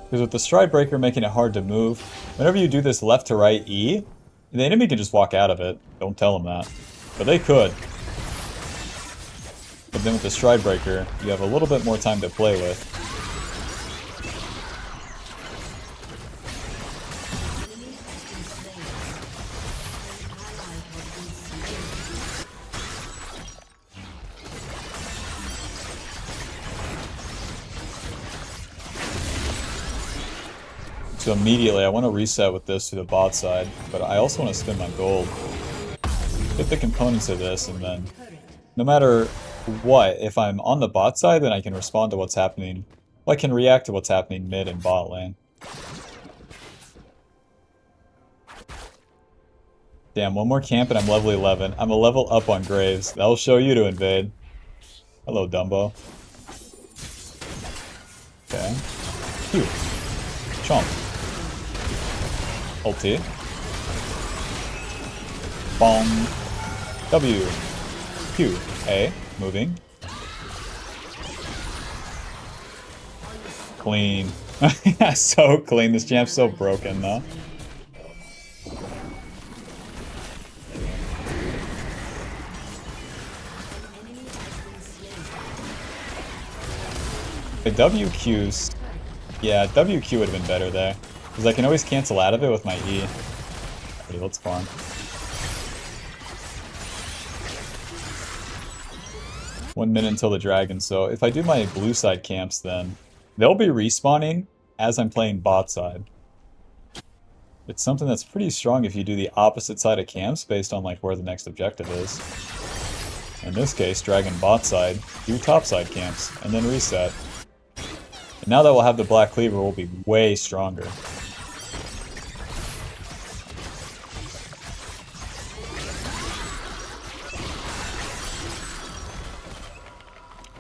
Because with the Stride Breaker making it hard to move, whenever you do this left to right E, the enemy can just walk out of it. Don't tell them that. But they could. But then with the Stride Breaker, you have a little bit more time to play with. So immediately, I want to reset with this to the bot side, but I also want to spend my gold. Get the components of this, and then no matter what, if I'm on the bot side, then I can respond to what's happening. Well, I can react to what's happening mid and bot lane. Damn, one more camp and I'm level 11. I'm a level up on Graves. That'll show you to invade. Hello, Dumbo. Okay. Q. Chomp. Ulti. Bong. W. Q. A. Moving. Clean. So clean. This champ's so broken, though. The WQ's... Yeah, WQ would have been better there. Because I can always cancel out of it with my E. Okay, let's farm. One minute until the dragon, so if I do my blue side camps, then they'll be respawning as I'm playing bot side. It's something that's pretty strong if you do the opposite side of camps based on like where the next objective is. In this case, dragon bot side, do top side camps, and then reset. And now that we'll have the black cleaver, we'll be way stronger.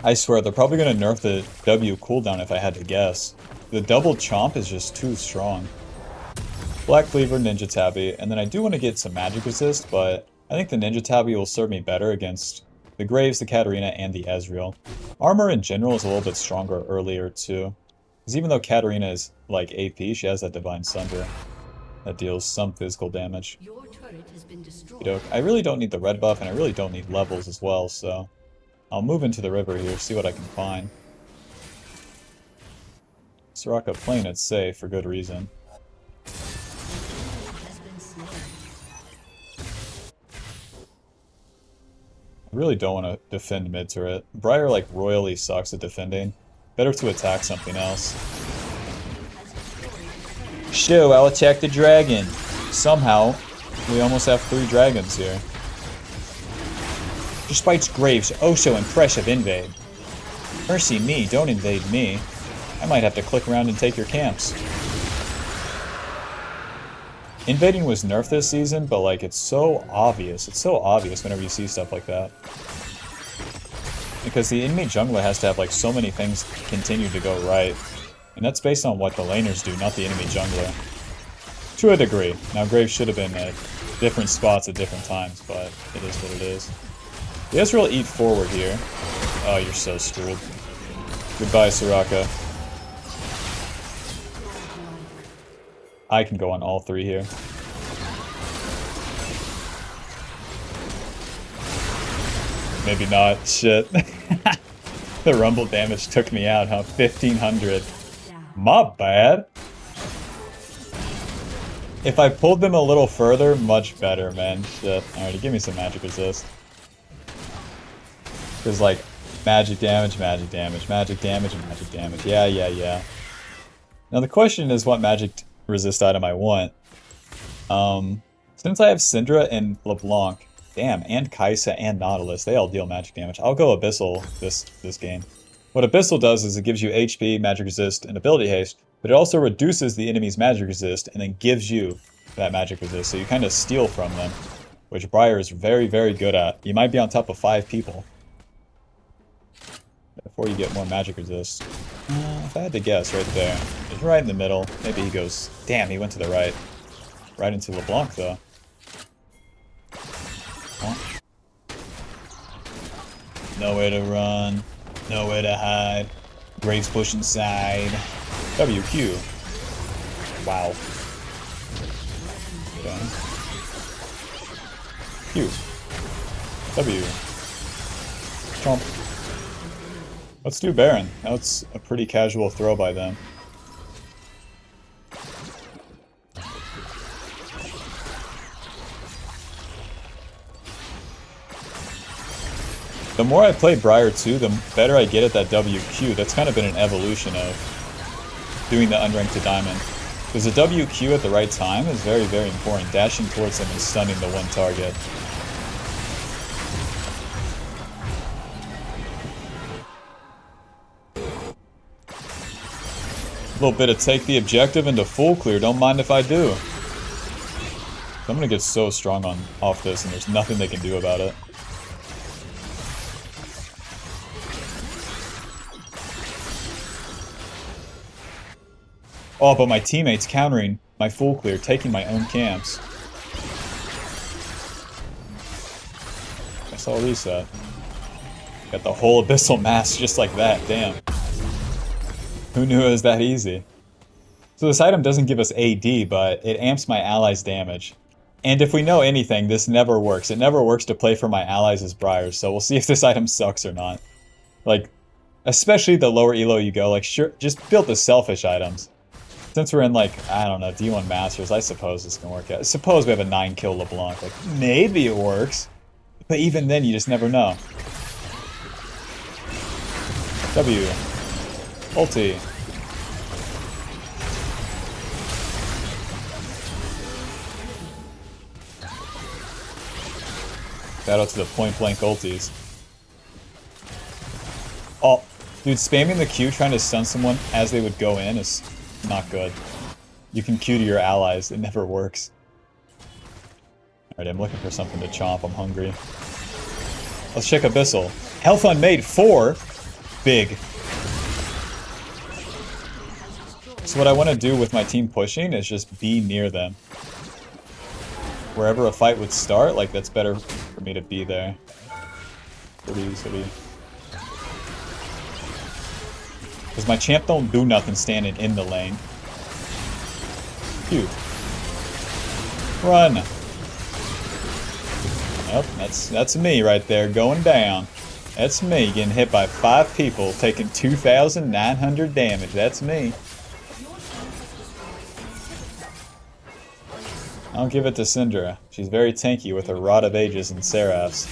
I swear, they're probably going to nerf the W cooldown if I had to guess. The double chomp is just too strong. Black Cleaver, Ninja Tabby, and then I do want to get some magic resist, but I think the Ninja Tabby will serve me better against the Graves, the Katarina, and the Ezreal. Armor in general is a little bit stronger earlier too. Because even though Katarina is like AP, she has that Divine Sunder that deals some physical damage. Your turret has been destroyed. I really don't need the red buff, and I really don't need levels as well, so I'll move into the river here, see what I can find. Soraka playing it safe for good reason. I really don't want to defend mid turret. Briar like royally sucks at defending. Better to attack something else. Show, I'll attack the dragon. Somehow, we almost have 3 dragons here. Despite Graves' oh so impressive invade. Mercy me, don't invade me. I might have to click around and take your camps. Invading was nerfed this season, but like it's so obvious. It's so obvious whenever you see stuff like that. Because the enemy jungler has to have like so many things continue to go right. And that's based on what the laners do, not the enemy jungler. To a degree. Now Graves should have been at different spots at different times, but it is what it is. The Ezreal eat forward here. Oh, you're so screwed. Goodbye, Soraka. I can go on all 3 here. Maybe not. Shit. The rumble damage took me out, huh? 1500. My bad. If I pulled them a little further, much better, man. Shit. Alrighty, give me some magic resist. Because, like, magic damage, magic damage, magic damage, and magic damage. Yeah. Now the question is what magic resist item I want. Since I have Syndra and LeBlanc, damn, and Kai'Sa and Nautilus, they all deal magic damage. I'll go Abyssal this game. What Abyssal does is it gives you HP, magic resist, and ability haste, but it also reduces the enemy's magic resist and then gives you that magic resist, so you kind of steal from them, which Briar is very, very good at. You might be on top of 5 people before you get more magic resist. If I had to guess, right there. He's right in the middle. Maybe he goes... Damn, he went to the right. Right into LeBlanc, though. Nowhere to run. Nowhere to hide. Graves push inside. WQ. Wow. Okay. Q. W. Chomp. Let's do Baron. That's a pretty casual throw by them. The more I play Briar 2, the better I get at that WQ. That's kind of been an evolution of doing the Unranked to Diamond. Because the WQ at the right time is very, very important. Dashing towards him and stunning the one target. A little bit of take the objective into full clear. Don't mind if I do. I'm gonna get so strong on off this and there's nothing they can do about it. Oh, but my teammate's countering my full clear, taking my own camps. Guess I'll reset. Got the whole Abyssal Mass just like that, damn. Who knew it was that easy? So this item doesn't give us AD, but it amps my allies' damage. And if we know anything, this never works. It never works to play for my allies as Briars, so we'll see if this item sucks or not. Like, especially the lower elo you go, like, sure, just build the selfish items. Since we're in, like, I don't know, D1 Masters, I suppose this can work out. I suppose we have a 9-kill LeBlanc. Like, maybe it works. But even then, you just never know. W. Ulti. Shout out to the point-blank ultis. Oh, dude, spamming the Q trying to stun someone as they would go in is not good. You can Q to your allies, it never works. Alright, I'm looking for something to chomp, I'm hungry. Let's check Abyssal. Health Unmade 4? Big. So what I want to do with my team pushing is just be near them. Wherever a fight would start, like, that's better for me to be there. Pretty easily. Because my champ don't do nothing standing in the lane. Phew. Run! Yep, that's me right there, going down. That's me getting hit by 5 people, taking 2,900 damage. That's me. I'll give it to Syndra. She's very tanky with her Rod of Ages and Seraphs.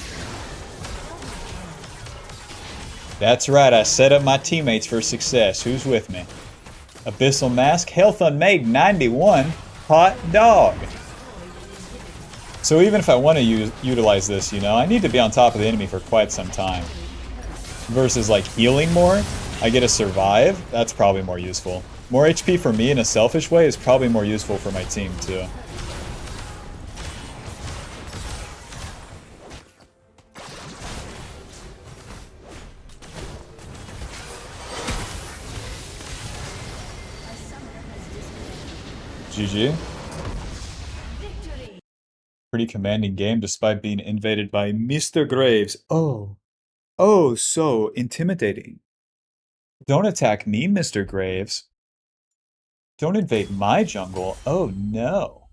That's right, I set up my teammates for success. Who's with me? Abyssal Mask, Health Unmade 91, hot dog. So even if I want to utilize this, you know, I need to be on top of the enemy for quite some time. Versus like healing more, I get to survive, that's probably more useful. More HP for me in a selfish way is probably more useful for my team too. GG. Pretty commanding game despite being invaded by Mr. Graves. Oh. Oh, so intimidating. Don't attack me, Mr. Graves. Don't invade my jungle. Oh no.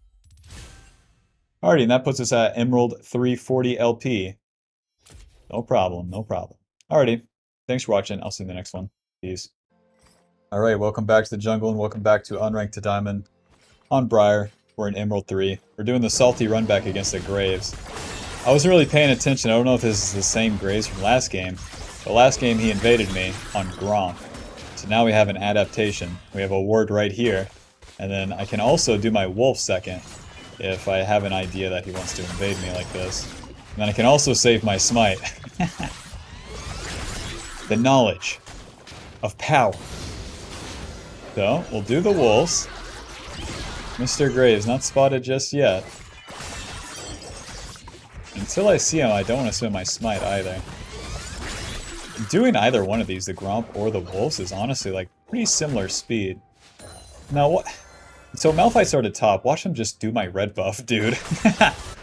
Alrighty, and that puts us at Emerald 340 LP. No problem, no problem. Alrighty, thanks for watching. I'll see you in the next one. Peace. Alright, welcome back to the jungle and welcome back to Unranked to Diamond. On Briar, we're in Emerald 3. We're doing the salty run back against the Graves. I wasn't really paying attention. I don't know if this is the same Graves from last game. But last game he invaded me on Gromp. So now we have an adaptation. We have a ward right here. And then I can also do my wolf second if I have an idea that he wants to invade me like this. And then I can also save my smite. The knowledge of power. So, we'll do the wolves. Mr. Graves, not spotted just yet. Until I see him, I don't want to spend my smite either. Doing either one of these, the Gromp or the Wolves, is honestly like pretty similar speed. Now what? So Malphite started top. Watch him just do my red buff, dude.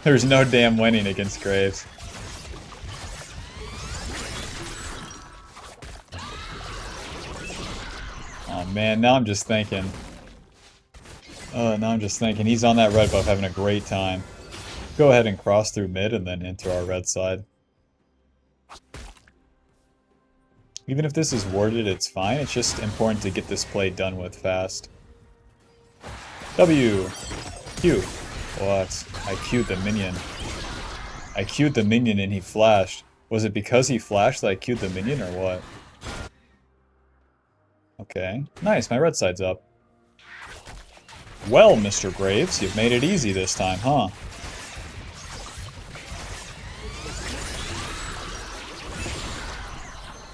There's no damn winning against Graves. man, now I'm just thinking. Now I'm just thinking. He's on that red buff having a great time. Go ahead and cross through mid and then enter our red side. Even if this is worded, it's fine. It's just important to get this play done with fast. W. Q. What? I Q'd the minion. I Q'd the minion and he flashed. Was it because he flashed that I Q'd the minion or what? Okay. Nice, my red side's up. Well, Mr. Graves, you've made it easy this time, huh?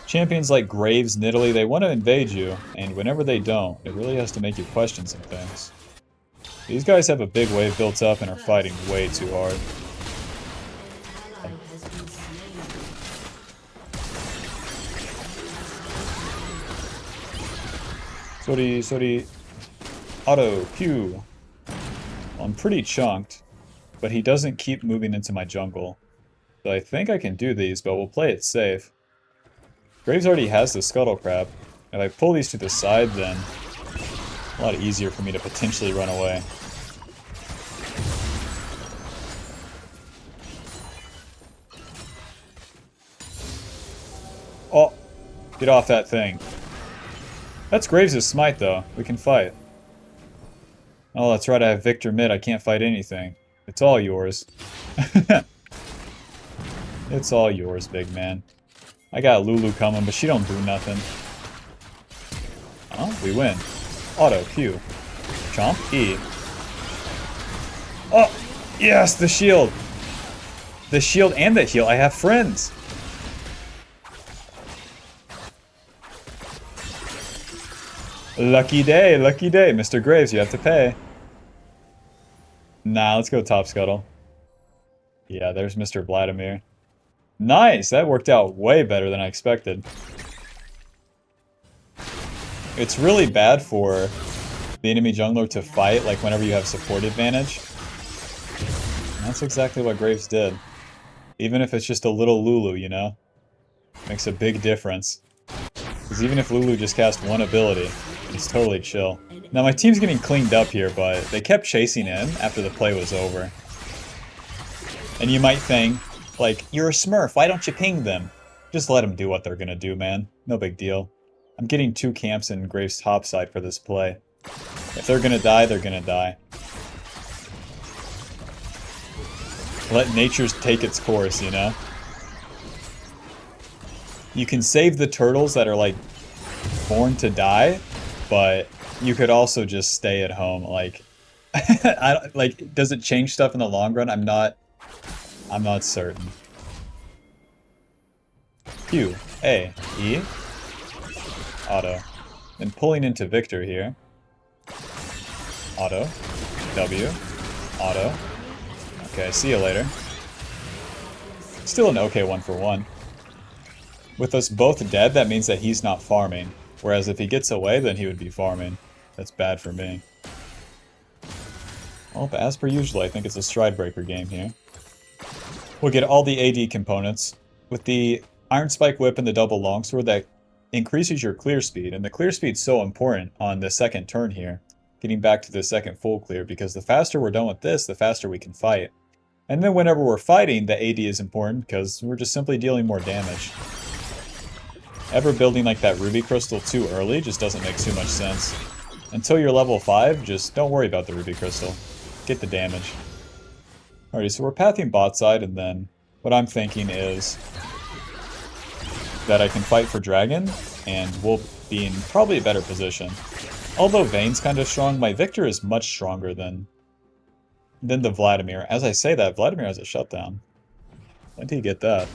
Champions like Graves in Italy, they want to invade you, and whenever they don't, it really has to make you question some things. These guys have a big wave built up and are fighting way too hard. Sorry. Auto, Q. Well, I'm pretty chunked, but he doesn't keep moving into my jungle. So I think I can do these, but we'll play it safe. Graves already has the Scuttle Crab. If I pull these to the side, then a lot easier for me to potentially run away. Oh, get off that thing. That's Graves' smite, though. We can fight. Oh, that's right, I have Victor mid. I can't fight anything. It's all yours. It's all yours, big man. I got Lulu coming, but she don't do nothing. Oh, we win. Auto, Q. Chomp, E. Oh, yes, the shield. The shield and the heal. I have friends. Lucky day, Mr. Graves, you have to pay. Nah, let's go top scuttle. Yeah, there's Mr. Vladimir. Nice, that worked out way better than I expected. It's really bad for the enemy jungler to fight, like whenever you have support advantage. And that's exactly what Graves did. Even if it's just a little Lulu, you know? Makes a big difference. Because even if Lulu just cast one ability, it's totally chill. Now my team's getting cleaned up here, but they kept chasing in after the play was over. And you might think, like, you're a smurf, why don't you ping them? Just let them do what they're gonna do, man. No big deal. I'm getting 2 camps in Graves' top side for this play. If they're gonna die, they're gonna die. Let nature take its course, you know? You can save the turtles that are, like, born to die, but you could also just stay at home. Like, does it change stuff in the long run? I'm not certain. Q, A, E, auto. And pulling into Victor here. Auto, W, auto. Okay, see you later. Still an okay 1-for-1. With us both dead, that means that he's not farming. Whereas if he gets away, then he would be farming. That's bad for me. Well, but as per usual, I think it's a stride breaker game here. We'll get all the AD components. With the Iron Spike Whip and the double longsword, that increases your clear speed. And the clear speed's so important on the second turn here. Getting back to the second full clear, because the faster we're done with this, the faster we can fight. And then whenever we're fighting, the AD is important, because we're just simply dealing more damage. Ever building like that ruby crystal too early just doesn't make too much sense. Until you're level 5, just don't worry about the ruby crystal. Get the damage. Alrighty, so we're pathing bot side, and then what I'm thinking is that I can fight for dragon, and we'll be in probably a better position. Although Vayne's kind of strong, my Victor is much stronger than the Vladimir. As I say that, Vladimir has a shutdown. When did he get that?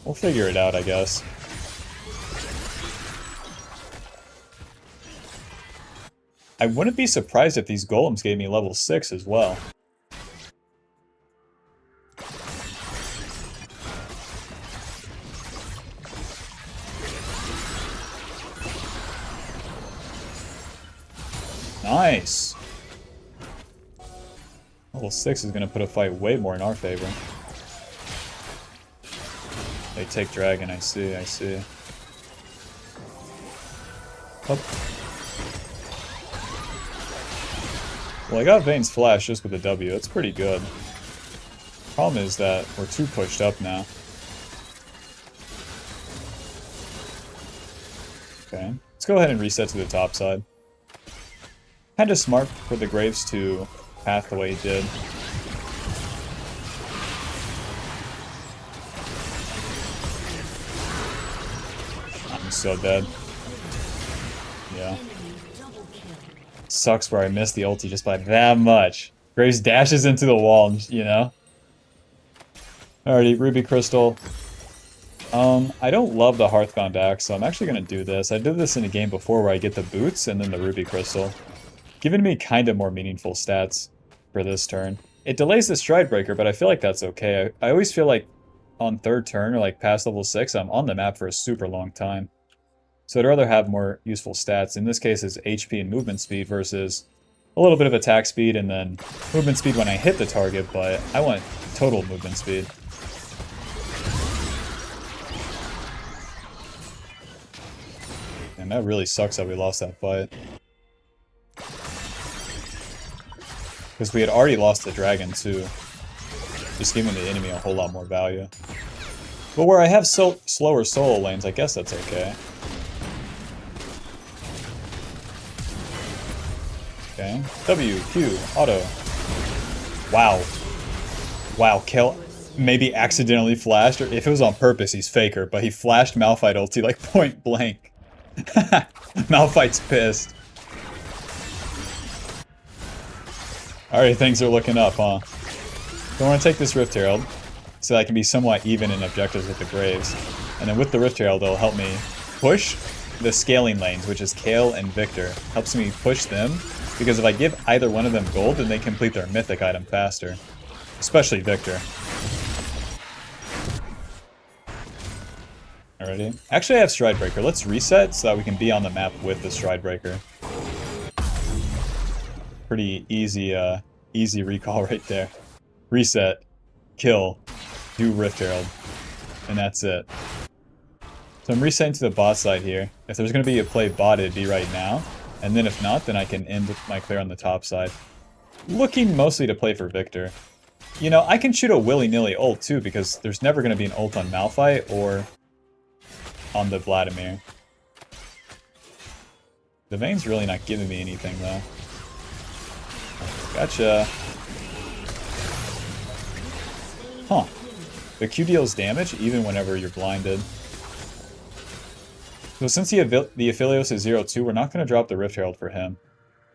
We'll figure it out, I guess. I wouldn't be surprised if these golems gave me level 6 as well. Nice! Level 6 is going to put a fight way more in our favor. They take dragon, I see. Up. Well, I got Vayne's flash just with a W. That's pretty good. Problem is that we're too pushed up now. Okay, let's go ahead and reset to the top side. Kinda smart for the Graves to path the way he did. I'm so dead. Yeah. Sucks where I missed the ulti just by that much. Graves dashes into the wall, you know? Alrighty, Ruby Crystal. I don't love the Hearthbound axe, so I'm actually gonna do this. I did this in a game before where I get the boots and then the Ruby Crystal. Giving me kind of more meaningful stats for this turn. It delays the Stride Breaker, but I feel like that's okay. I always feel like on third turn or like past level 6, I'm on the map for a super long time. So I'd rather have more useful stats. In this case, it's HP and movement speed versus a little bit of attack speed and then movement speed when I hit the target, but I want total movement speed. And that really sucks that we lost that fight. Because we had already lost the dragon too. Just giving the enemy a whole lot more value. But where I have slower solo lanes, I guess that's okay. Okay. W, Q, auto. Wow. Wow, Kel maybe accidentally flashed, or if it was on purpose, he's faker, but he flashed Malphite ulti like point blank. Malphite's pissed. Alright, things are looking up, huh? So I want to take this Rift Herald, so I can be somewhat even in objectives with the Graves. And then with the Rift Herald, it'll help me push the scaling lanes, which is Kale and Victor. Helps me push them, because if I give either one of them gold, then they complete their mythic item faster. Especially Victor. Alrighty. Actually, I have Stride Breaker. Let's reset so that we can be on the map with the Stride Breaker. Pretty easy, easy recall right there. Reset, kill, do Rift Herald, and that's it. So I'm resetting to the bot side here. If there's going to be a play bot, it'd be right now. And then if not, then I can end my clear on the top side. Looking mostly to play for Victor. You know, I can shoot a willy-nilly ult too, because there's never going to be an ult on Malphite or on the Vladimir. The Vayne's really not giving me anything though. Gotcha. Huh. The Q deals damage even whenever you're blinded. So since the Aphelios is 0-2, we're not going to drop the Rift Herald for him.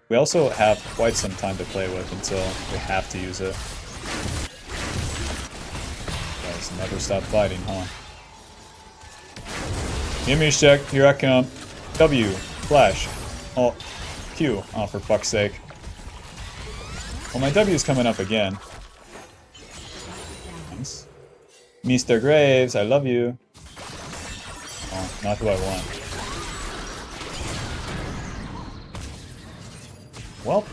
We also have quite some time to play with until we have to use it. Guys, never stop fighting, huh? Give me a check. Here I come. W. Flash. Oh. Q. Oh, for fuck's sake. Well, my W is coming up again. Nice. Mr. Graves, I love you. Oh, not who I want. Well.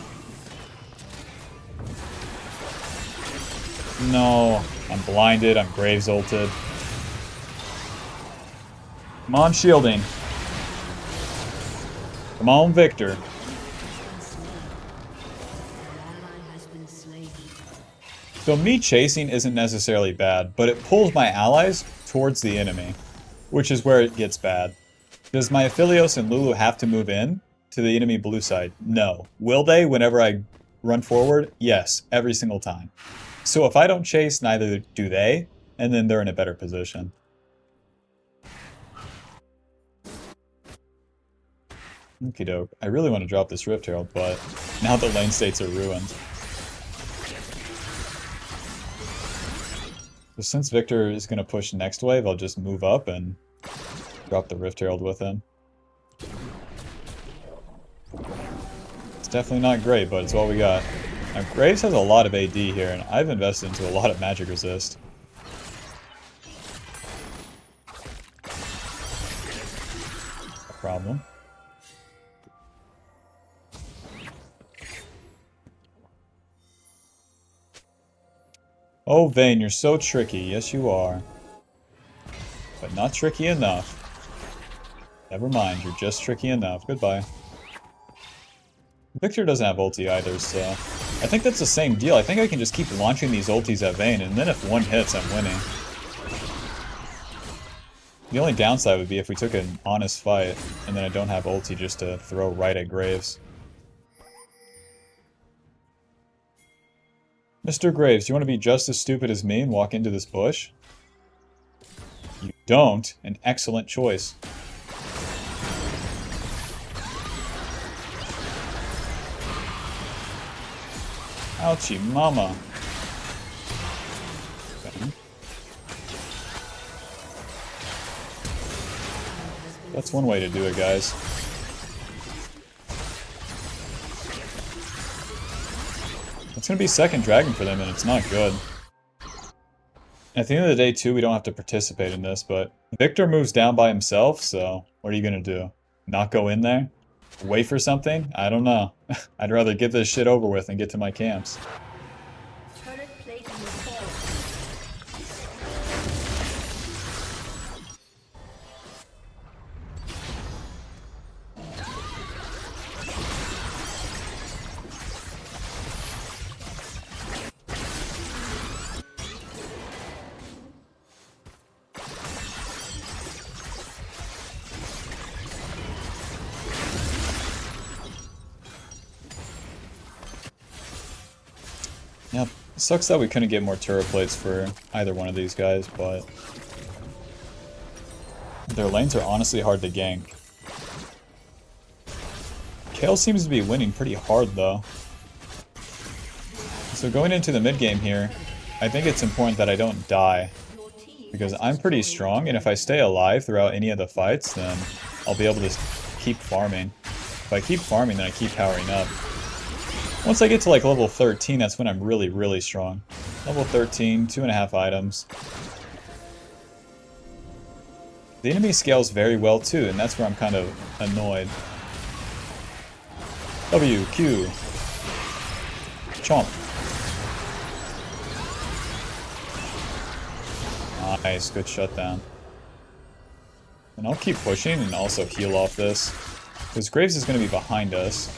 No. I'm blinded. I'm Graves ulted. Come on, shielding. Come on, Victor. So me chasing isn't necessarily bad, but it pulls my allies towards the enemy, which is where it gets bad. Does my Aphelios and Lulu have to move in to the enemy blue side? No. Will they whenever I run forward? Yes, every single time. So if I don't chase, neither do they, and then they're in a better position. Okie doke. I really want to drop this Rift Herald, but now the lane states are ruined. So since Victor is going to push next wave, I'll just move up and drop the Rift Herald with him. It's definitely not great, but it's what we got. Now, Graves has a lot of AD here, and I've invested into a lot of magic resist. No problem. Oh, Vayne, you're so tricky. Yes, you are. But not tricky enough. Never mind, you're just tricky enough. Goodbye. Victor doesn't have ulti either, so... I think that's the same deal. I think I can just keep launching these ultis at Vayne, and then if one hits, I'm winning. The only downside would be if we took an honest fight, and then I don't have ulti just to throw right at Graves. Mr. Graves, do you want to be just as stupid as me and walk into this bush? You don't. An excellent choice. Ouchie mama. Okay. That's one way to do it, guys. It's gonna be second dragon for them, and it's not good. At the end of the day, too, we don't have to participate in this, but Victor moves down by himself, so what are you gonna do? Not go in there? Wait for something? I don't know. I'd rather get this shit over with and get to my camps. Turret plating will fall. Yep. Sucks that we couldn't get more turret plates for either one of these guys, but their lanes are honestly hard to gank. Kayle seems to be winning pretty hard though. So going into the mid game here, I think it's important that I don't die, because I'm pretty strong, and if I stay alive throughout any of the fights, then I'll be able to keep farming. If I keep farming, then I keep powering up. Once I get to like level 13, that's when I'm really, really strong. Level 13, 2.5 items. The enemy scales very well too, and that's where I'm kind of annoyed. W, Q. Chomp. Nice, good shutdown. And I'll keep pushing and also heal off this, because Graves is going to be behind us.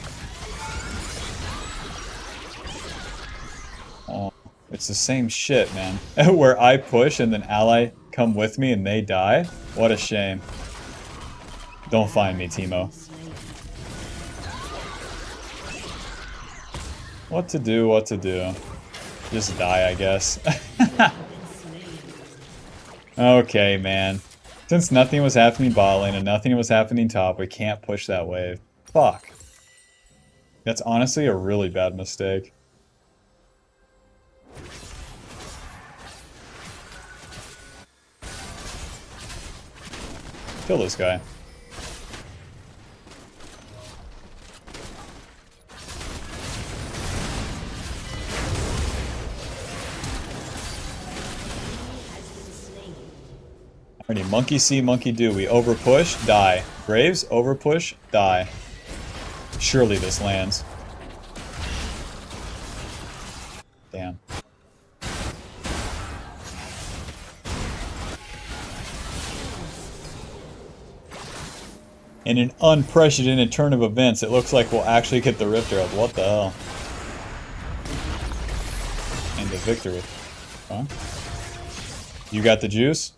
Oh, it's the same shit, man. Where I push and then ally come with me and they die? What a shame. Don't find me, Teemo. What to do, what to do. Just die, I guess. Okay, man. Since nothing was happening bot lane and nothing was happening top, we can't push that wave. Fuck. That's honestly a really bad mistake. Kill this guy. Alrighty, monkey see, monkey do. We overpush, die. Graves, overpush, die. Surely this lands. Damn. In an unprecedented turn of events, it looks like we'll actually get the Rifter up. What the hell? And the victory. Huh? You got the juice?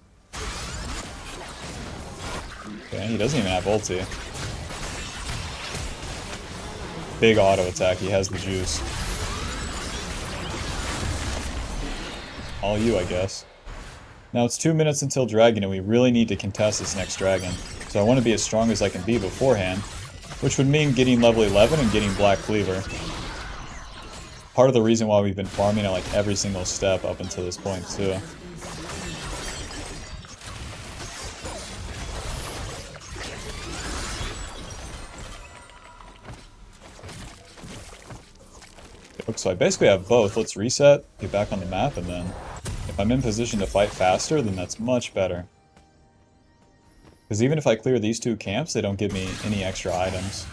Okay, he doesn't even have ulti. Big auto attack, he has the juice. All you, I guess. Now it's 2 minutes until dragon, and we really need to contest this next dragon. So I want to be as strong as I can be beforehand, which would mean getting level 11 and getting Black Cleaver. Part of the reason why we've been farming at like every single step up until this point too. So I basically have both. Let's reset, get back on the map, and then if I'm in position to fight faster, then that's much better. Because even if I clear these two camps, they don't give me any extra items.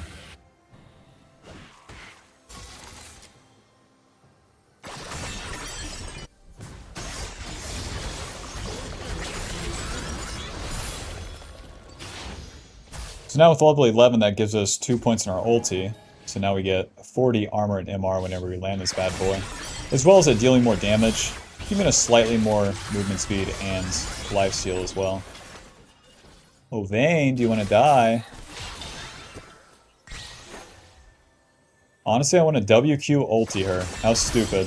So now with level 11, that gives us 2 points in our ulti. So now we get 40 armor and MR whenever we land this bad boy. As well as it dealing more damage, giving us slightly more movement speed and lifesteal as well. Oh, Vayne, do you want to die? Honestly, I want to WQ ulti her. How stupid.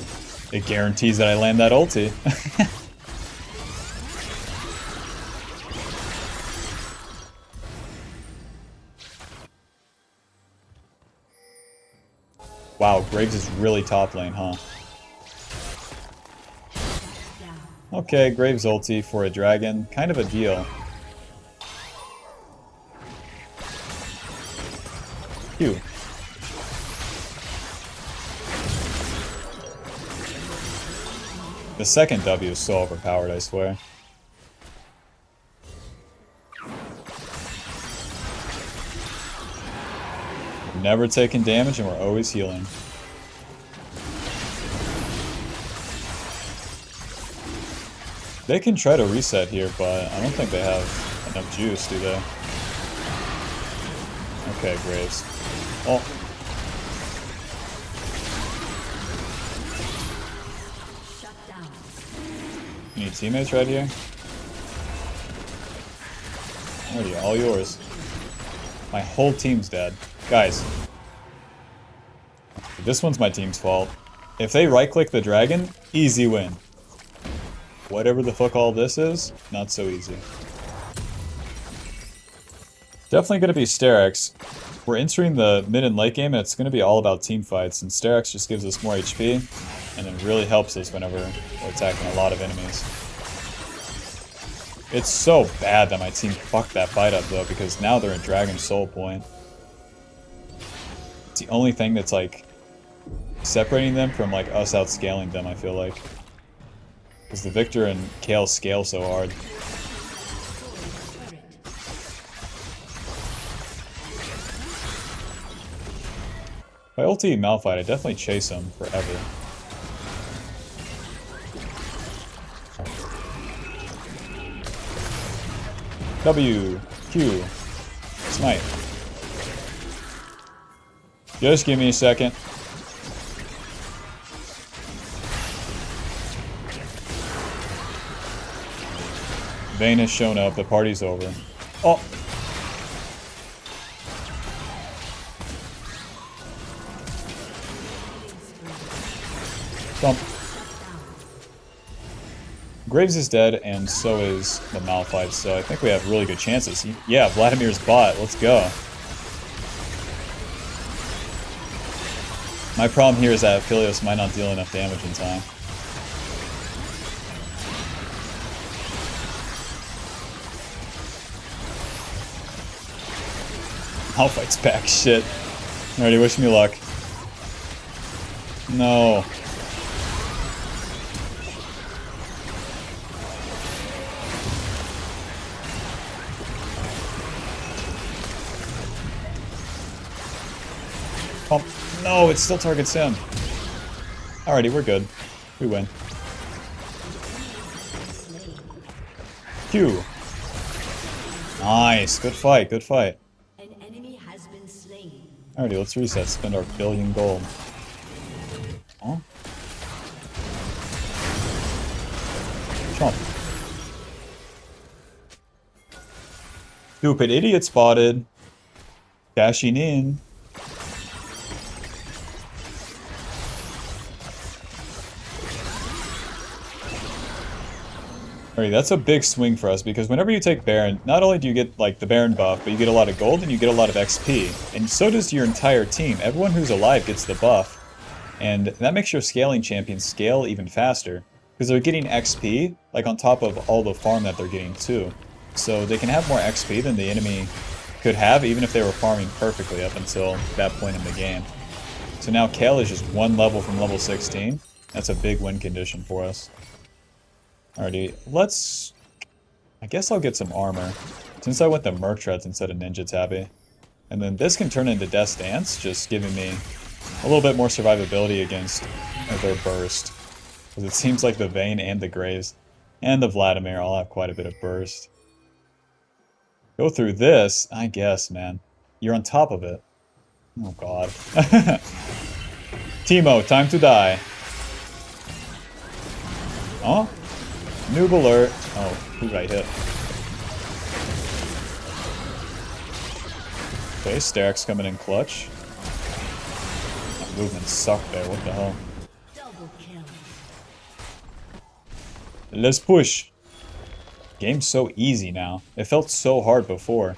It guarantees that I land that ulti. Wow, Graves is really top lane, huh? Okay, Graves ulti for a dragon. Kind of a deal. Phew. The second W is so overpowered, I swear. We're never taking damage and we're always healing. They can try to reset here, but I don't think they have enough juice, do they? Okay, Graves. Oh. You need teammates right here? Alrighty, all yours. My whole team's dead. Guys. This one's my team's fault. If they right-click the dragon, easy win. Whatever the fuck all this is, not so easy. Definitely gonna be Sterak's. We're entering the mid and late game, and it's gonna be all about team fights, and Sterak's just gives us more HP, and it really helps us whenever we're attacking a lot of enemies. It's so bad that my team fucked that fight up, though, because now they're in Dragon Soul Point. It's the only thing that's, like, separating them from, like, us outscaling them, I feel like. Because the Victor and Kayle scale so hard. If I ulti Malphite, I definitely chase him forever. W, Q, Smite. Just give me a second. Vayne has shown up, the party's over. Oh! Jump. Graves is dead, and so is the Malphite, so I think we have really good chances. Yeah, Vladimir's bot, let's go. My problem here is that Aphelios might not deal enough damage in time. Malphite's back, shit. Alrighty, wish me luck. No. Oh, no, it still targets him. Alrighty, we're good. We win. Q. Nice, good fight, good fight. Alrighty, let's reset, spend our billion gold. Oh. Chomp. Stupid idiot spotted. Dashing in. Alright, that's a big swing for us, because whenever you take Baron, not only do you get, like, the Baron buff, but you get a lot of gold and you get a lot of XP. And so does your entire team. Everyone who's alive gets the buff. And that makes your scaling champions scale even faster. Because they're getting XP, like, on top of all the farm that they're getting, too. So they can have more XP than the enemy could have, even if they were farming perfectly up until that point in the game. So now Kayle is just one level from level 16. That's a big win condition for us. Alrighty, let's... I guess I'll get some armor, since I went the Merc Treads instead of Ninja Tabby. And then this can turn into Death's Dance, just giving me a little bit more survivability against their burst. Because it seems like the Vayne and the Graves and the Vladimir all have quite a bit of burst. Go through this, I guess, man. You're on top of it. Oh, God. Teemo, time to die. Oh? Noob alert. Oh, who did I hit? Okay, Starrick's coming in clutch. That movement sucked there, what the hell? Double kill. Let's push. Game's so easy now. It felt so hard before.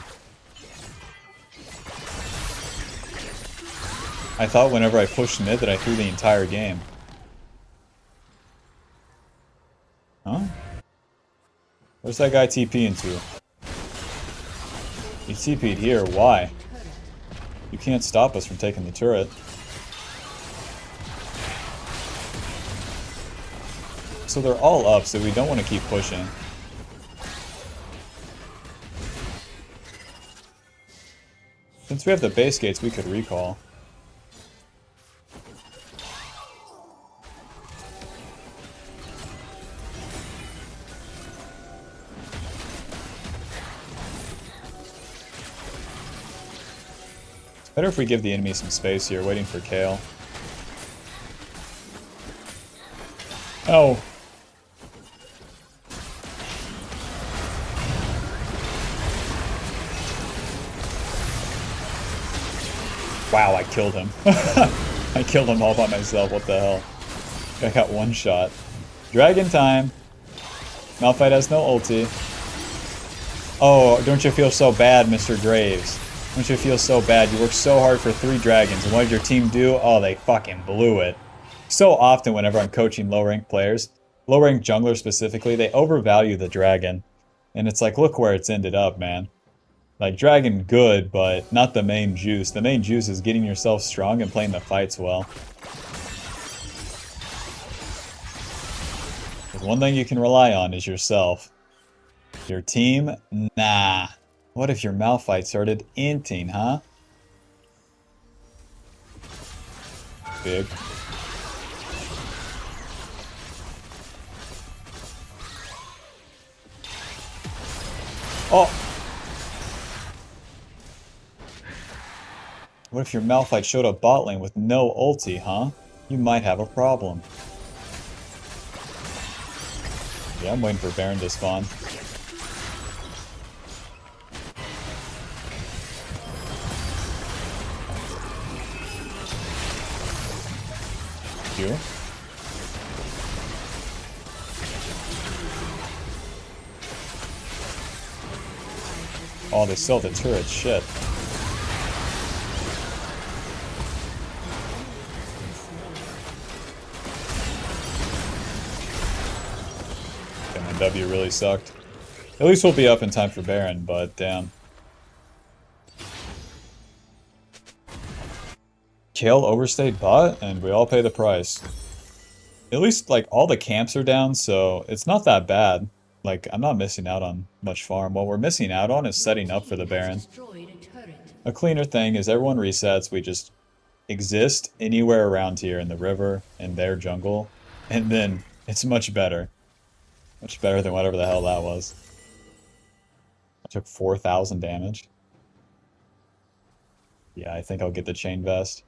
I thought whenever I pushed mid that I threw the entire game. Huh? Where's that guy TPing to? He TP'd here, why? You can't stop us from taking the turret. So they're all up, so we don't want to keep pushing. Since we have the base gates, we could recall. It's better if we give the enemy some space here, waiting for Kale. Oh. Wow, I killed him. I killed him all by myself, what the hell. I got one shot. Dragon time. Malphite has no ulti. Oh, don't you feel so bad, Mr. Graves? Don't you feel so bad? You worked so hard for 3 dragons, and what did your team do? Oh, they fucking blew it. So often whenever I'm coaching low-ranked players, low-ranked junglers specifically, they overvalue the dragon. And it's like, look where it's ended up, man. Like, dragon good, but not the main juice. The main juice is getting yourself strong and playing the fights well. Because one thing you can rely on is yourself. Your team? Nah. What if your Malphite started inting, huh? Big. Oh! What if your Malphite showed up bot lane with no ulti, huh? You might have a problem. Yeah, I'm waiting for Baron to spawn. Q. Oh, they still have the turret, shit. Okay, my W really sucked. At least we'll be up in time for Baron, but damn. Kale overstayed bot, and we all pay the price. At least, like, all the camps are down, so it's not that bad. Like, I'm not missing out on much farm. What we're missing out on is setting up for the Baron. A cleaner thing is everyone resets, we just exist anywhere around here in the river, in their jungle, and then it's much better. Much better than whatever the hell that was. I took 4,000 damage. Yeah, I think I'll get the chain vest.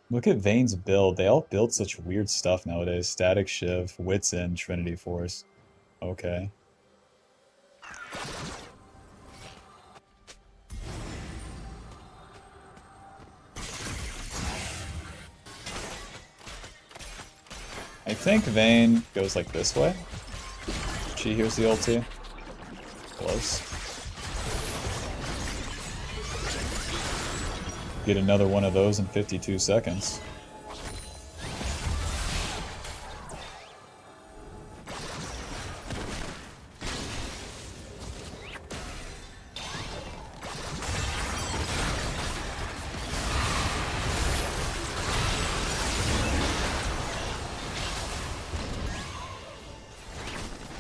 Look at Vayne's build. They all build such weird stuff nowadays. Static Shiv, Wits End, Trinity Force. Okay. I think Vayne goes like this way. She hears the ulti. Close. Get another one of those in 52 seconds.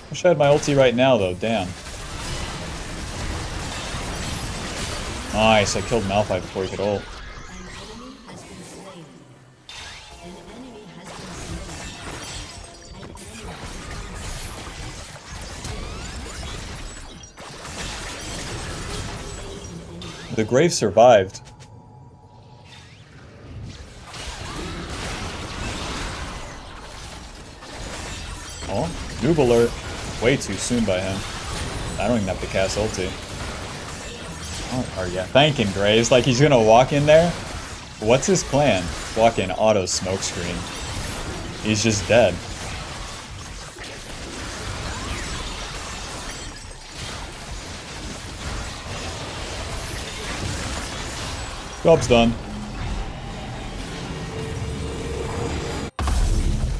Wish I had my ulti right now though, damn. Nice, I killed Malphite before he could ult. The Grave survived. Oh, noob alert. Way too soon by him. I don't even have to cast ulti. Oh, yeah, thanking Graves. Like he's gonna walk in there. What's his plan? Walk in, auto smoke screen. He's just dead. Job's done.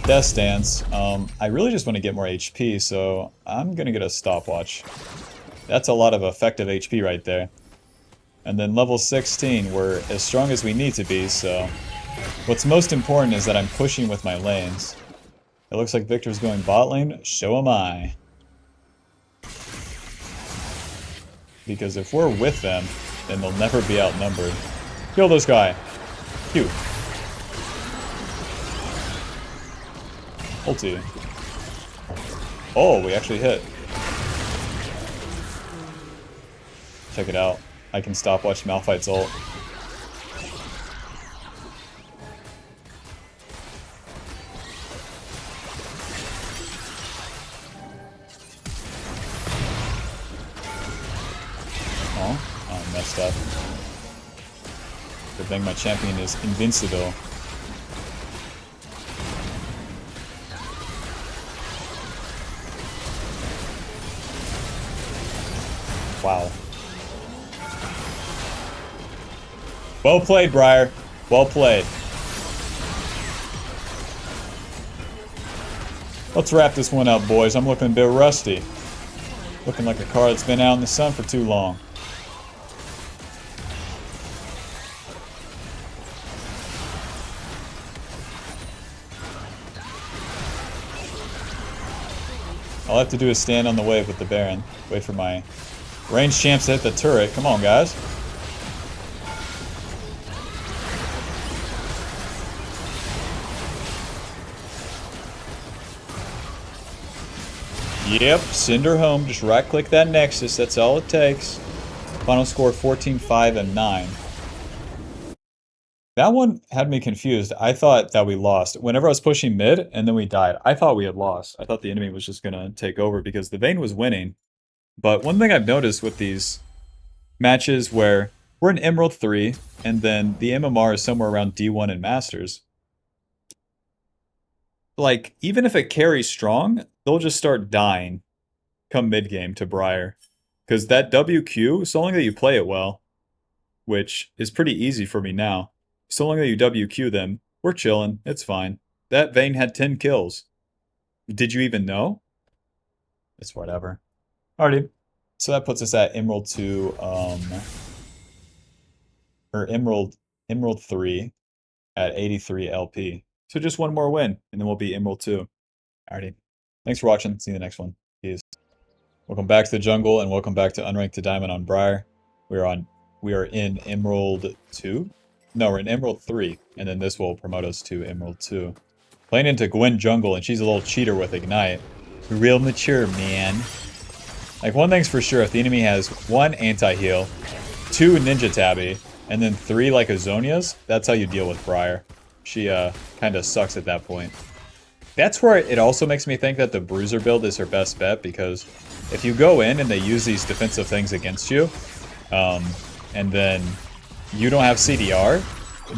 Death Stance. I really just want to get more HP, so I'm gonna get a stopwatch. That's a lot of effective HP right there. And then level 16, we're as strong as we need to be, so... What's most important is that I'm pushing with my lanes. It looks like Victor's going bot lane, so am I. Because if we're with them, then they'll never be outnumbered. Kill this guy. Cute. Ulti. Oh, we actually hit. Check it out. I can stopwatch Malphite's ult. Oh, I messed up. Good thing my champion is invincible. Wow. Well played, Briar. Well played. Let's wrap this one up, boys. I'm looking a bit rusty. Looking like a car that's been out in the sun for too long. All I have to do is stand on the wave with the Baron. Wait for my range champs to hit the turret. Come on, guys. Yep, send her home. Just right-click that Nexus. That's all it takes. Final score 14, 5, and 9. That one had me confused. I thought that we lost. Whenever I was pushing mid, and then we died, I thought we had lost. I thought the enemy was just going to take over because the Vayne was winning. But one thing I've noticed with these matches where we're in Emerald 3, and then the MMR is somewhere around D1 and Masters, like, even if it carries strong, they'll just start dying come mid-game to Briar. Because that WQ, so long that you play it well, which is pretty easy for me now, so long that you WQ them, we're chilling, it's fine. That Vayne had 10 kills. Did you even know? It's whatever. Alrighty. So that puts us at Emerald 2, or Emerald 3 at 83 LP. So just one more win, and then we'll be Emerald 2. Alrighty. Thanks for watching. See you in the next one. Peace. Welcome back to the jungle, and welcome back to Unranked'dan Diamond on Briar. We are in Emerald 2? No, we're in Emerald 3, and then this will promote us to Emerald 2. Playing into Gwen jungle, and she's a little cheater with Ignite. Real mature, man. Like, one thing's for sure, if the enemy has 1 anti-heal, 2 Ninja Tabby, and then 3 like Azonias, that's how you deal with Briar. She kind of sucks at that point. That's where it also makes me think that the Bruiser build is her best bet, because if you go in and they use these defensive things against you, and then you don't have CDR,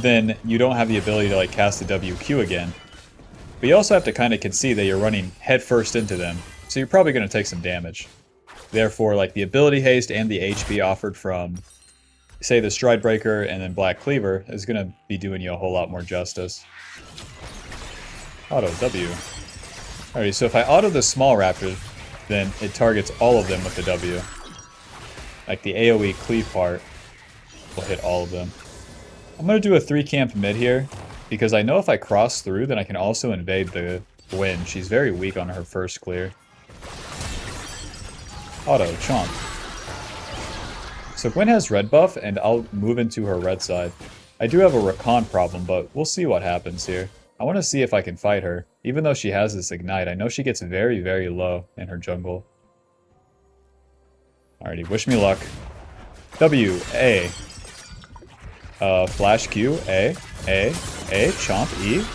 then you don't have the ability to like cast the WQ again. But you also have to kind of concede that you're running headfirst into them, so you're probably going to take some damage. Therefore, like, the ability haste and the HP offered from, say, the Stride Breaker and then Black Cleaver is going to be doing you a whole lot more justice. Auto W. Alright, so if I auto the small raptor, then it targets all of them with the W. Like the AoE cleave part will hit all of them. I'm going to do a 3-camp mid here, because I know if I cross through, then I can also invade the Gwen. She's very weak on her first clear. Auto, chomp. So Gwen has red buff, and I'll move into her red side. I do have a Recon problem, but we'll see what happens here. I want to see if I can fight her. Even though she has this Ignite, I know she gets very, very low in her jungle. Alrighty, wish me luck. W, A. Flash Q, A, chomp, E.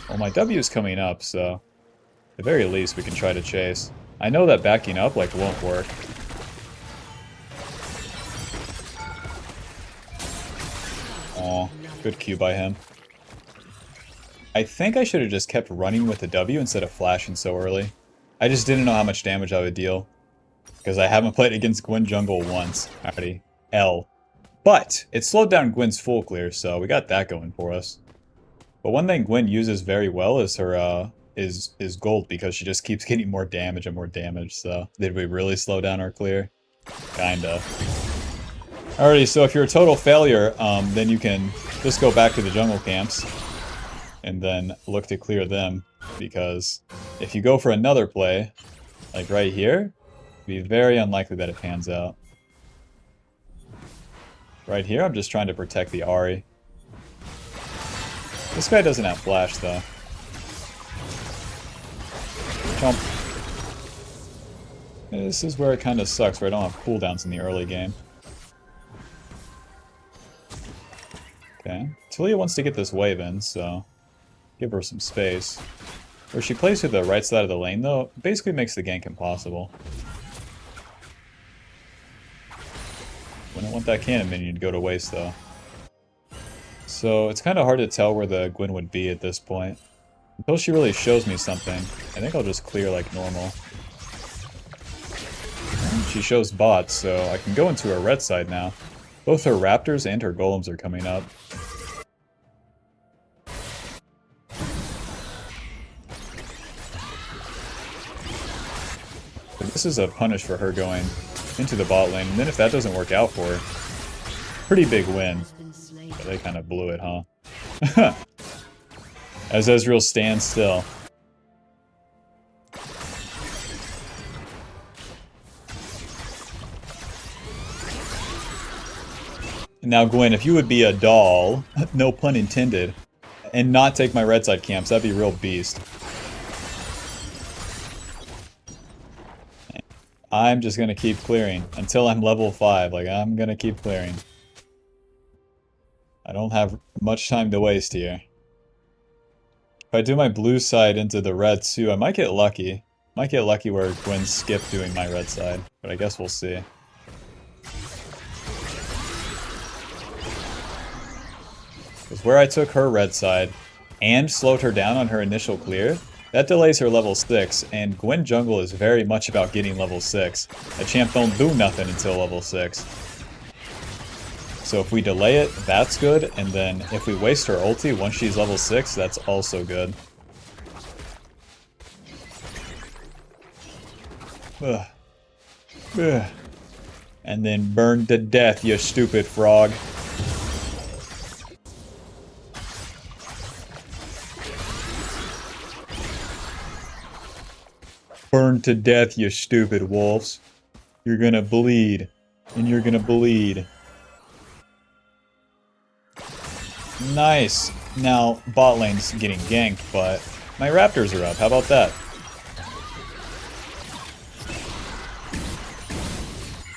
Well, my W is coming up, so at the very least we can try to chase. I know that backing up, like, won't work. Aw, good Q by him. I think I should have just kept running with the W instead of flashing so early. I just didn't know how much damage I would deal. Because I haven't played against Gwyn jungle once already. L. But it slowed down Gwyn's full clear, so we got that going for us. But one thing Gwyn uses very well is her is gold, because she just keeps getting more damage and more damage. So did we really slow down our clear? Kinda. Alrighty, so if you're a total failure, then you can just go back to the jungle camps and then look to clear them, because if you go for another play, like right here, it'd be very unlikely that it pans out. Right here, I'm just trying to protect the Ahri. This guy doesn't have flash, though. Jump. This is where it kind of sucks, where I don't have cooldowns in the early game. Okay. Talia wants to get this wave in, so give her some space. Where she plays to the right side of the lane, though, basically makes the gank impossible. Wouldn't want that cannon minion to go to waste, though. So it's kind of hard to tell where the Gwyn would be at this point. Until she really shows me something, I think I'll just clear like normal. And she shows bots, so I can go into her red side now. Both her raptors and her golems are coming up. But this is a punish for her going into the bot lane, and then if that doesn't work out for her, pretty big win. But they kind of blew it, huh? As Ezreal stands still. Now, Gwyn, if you would be a doll, no pun intended, and not take my red side camps, that'd be real beast. I'm just gonna keep clearing until I'm level 5. Like, I'm gonna keep clearing. I don't have much time to waste here. If I do my blue side into the red too, I might get lucky. Might get lucky where Gwyn skipped doing my red side, but I guess we'll see. Because where I took her red side and slowed her down on her initial clear, that delays her level 6, and Gwyn jungle is very much about getting level 6. A champ don't do nothing until level 6. So if we delay it, that's good, and then if we waste her ulti once she's level 6, that's also good. Ugh. Ugh. And then burn to death, you stupid frog. Burn to death, you stupid wolves. You're gonna bleed. And you're gonna bleed. Nice. Now, bot lane's getting ganked, but my raptors are up. How about that?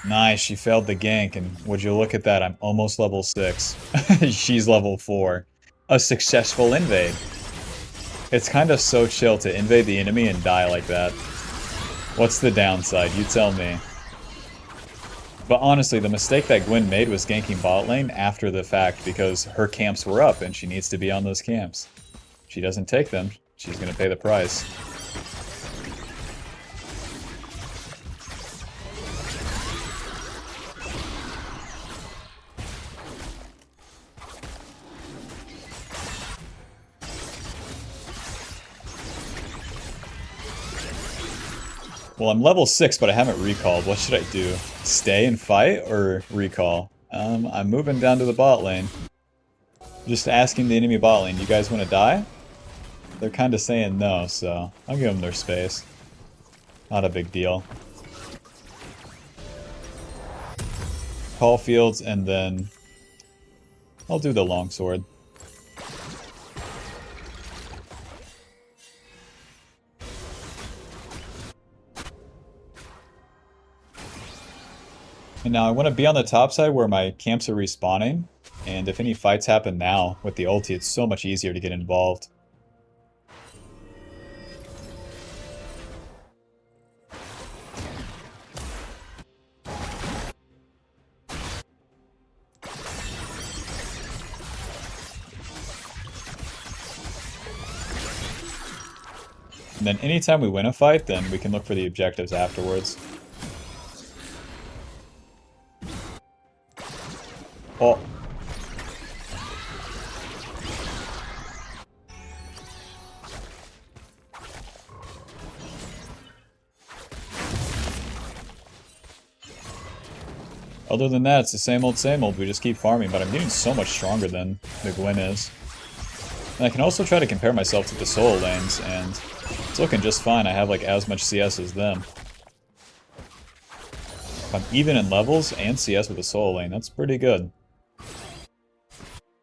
Nice, she failed the gank, and would you look at that, I'm almost level 6. She's level 4. A successful invade. It's kind of so chill to invade the enemy and die like that. What's the downside? You tell me. But honestly, the mistake that Gwyn made was ganking bot lane after the fact, because her camps were up and she needs to be on those camps. If she doesn't take them, she's going to pay the price. Well, I'm level 6, but I haven't recalled. What should I do? Stay and fight, or recall? I'm moving down to the bot lane. Just asking the enemy bot lane, you guys want to die? They're kind of saying no, so I'll give them their space. Not a big deal. Call fields, and then I'll do the longsword. And now I want to be on the top side where my camps are respawning. And if any fights happen now with the ulti, it's so much easier to get involved. And then anytime we win a fight, then we can look for the objectives afterwards. Oh. Other than that, it's the same old, same old. We just keep farming, but I'm getting so much stronger than the Gwen is. And I can also try to compare myself to the solo lanes, and it's looking just fine. I have like as much CS as them. If I'm even in levels and CS with the solo lane, that's pretty good.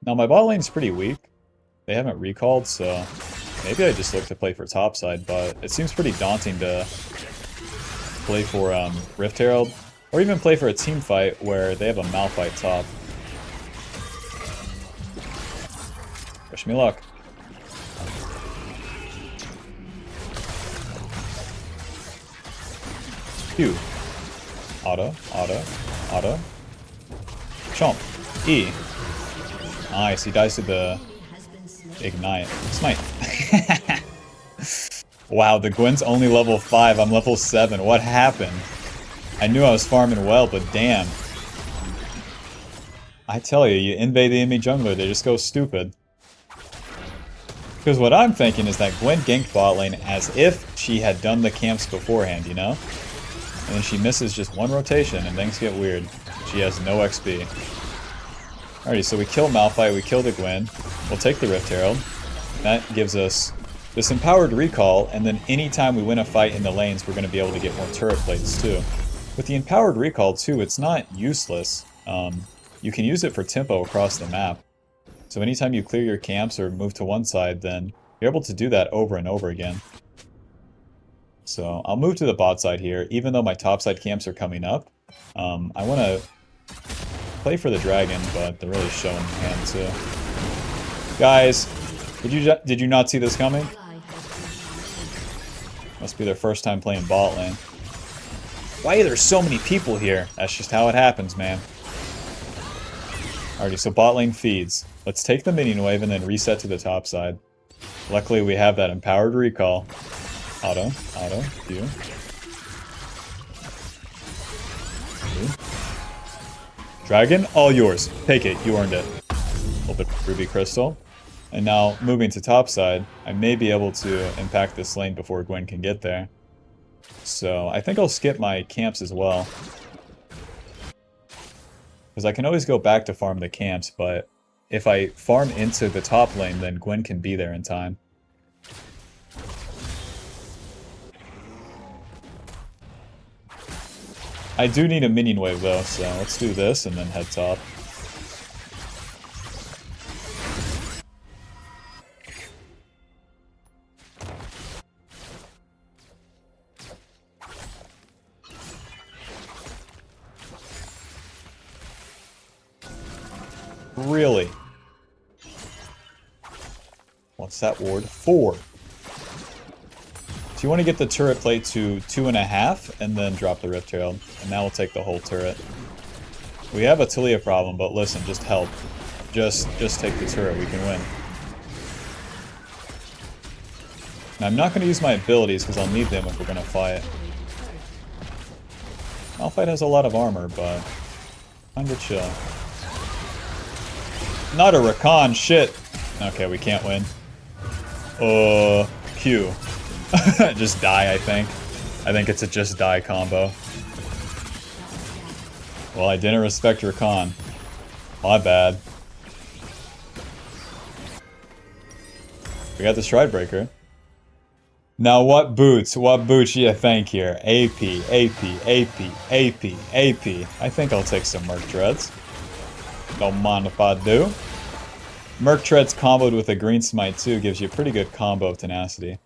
Now my bot lane's pretty weak. They haven't recalled, so maybe I just look to play for topside, but it seems pretty daunting to play for Rift Herald, or even play for a team fight where they have a Malphite top. Wish me luck. Q. Auto, auto, auto. Chomp. E. Nice, he dies to the Ignite. Smite. Wow, the Gwen's only level 5, I'm level 7. What happened? I knew I was farming well, but damn. I tell you, you invade the enemy jungler, they just go stupid. Because what I'm thinking is that Gwen ganked bot lane as if she had done the camps beforehand, you know? And then she misses just one rotation and things get weird. She has no XP. Alrighty, so we kill Malphite, we kill the Gwen. We'll take the Rift Herald. That gives us this empowered recall, and then anytime we win a fight in the lanes, we're going to be able to get more turret plates too. With the empowered recall too, it's not useless. You can use it for tempo across the map. So anytime you clear your camps or move to one side, then you're able to do that over and over again. So I'll move to the bot side here, even though my top side camps are coming up. I want to play for the dragon, but they're really showing hand too. Guys, did you not see this coming? Must be their first time playing bot lane. Why are there so many people here? That's just how it happens, man. Alrighty, so bot lane feeds. Let's take the minion wave and then reset to the top side. Luckily, we have that empowered recall. Auto, auto, Q. Dragon, all yours. Take it, you earned it. A little bit of Ruby Crystal. And now, moving to top side, I may be able to impact this lane before Gwen can get there. So, I think I'll skip my camps as well. Because I can always go back to farm the camps, but if I farm into the top lane, then Gwen can be there in time. I do need a minion wave though, so let's do this and then head top. Really? What's that ward? 4. So you want to get the turret plate to 2.5 and then drop the Rift Herald. And now we'll take the whole turret. We have a Talia problem, but listen, just help. Just take the turret, we can win. Now I'm not going to use my abilities because I'll need them if we're going to fight. Malphite has a lot of armor, but kinda chill. Not a Rakan, shit! Okay, we can't win. Q. Just die, I think. I think it's a just die combo. Well, I didn't respect Rakan. My bad. We got the Stridebreaker. Now what boots do you think here? AP, AP, AP, AP, AP. I think I'll take some Merc Treads. Don't mind if I do. Merc Treads comboed with a Green Smite too gives you a pretty good combo of tenacity.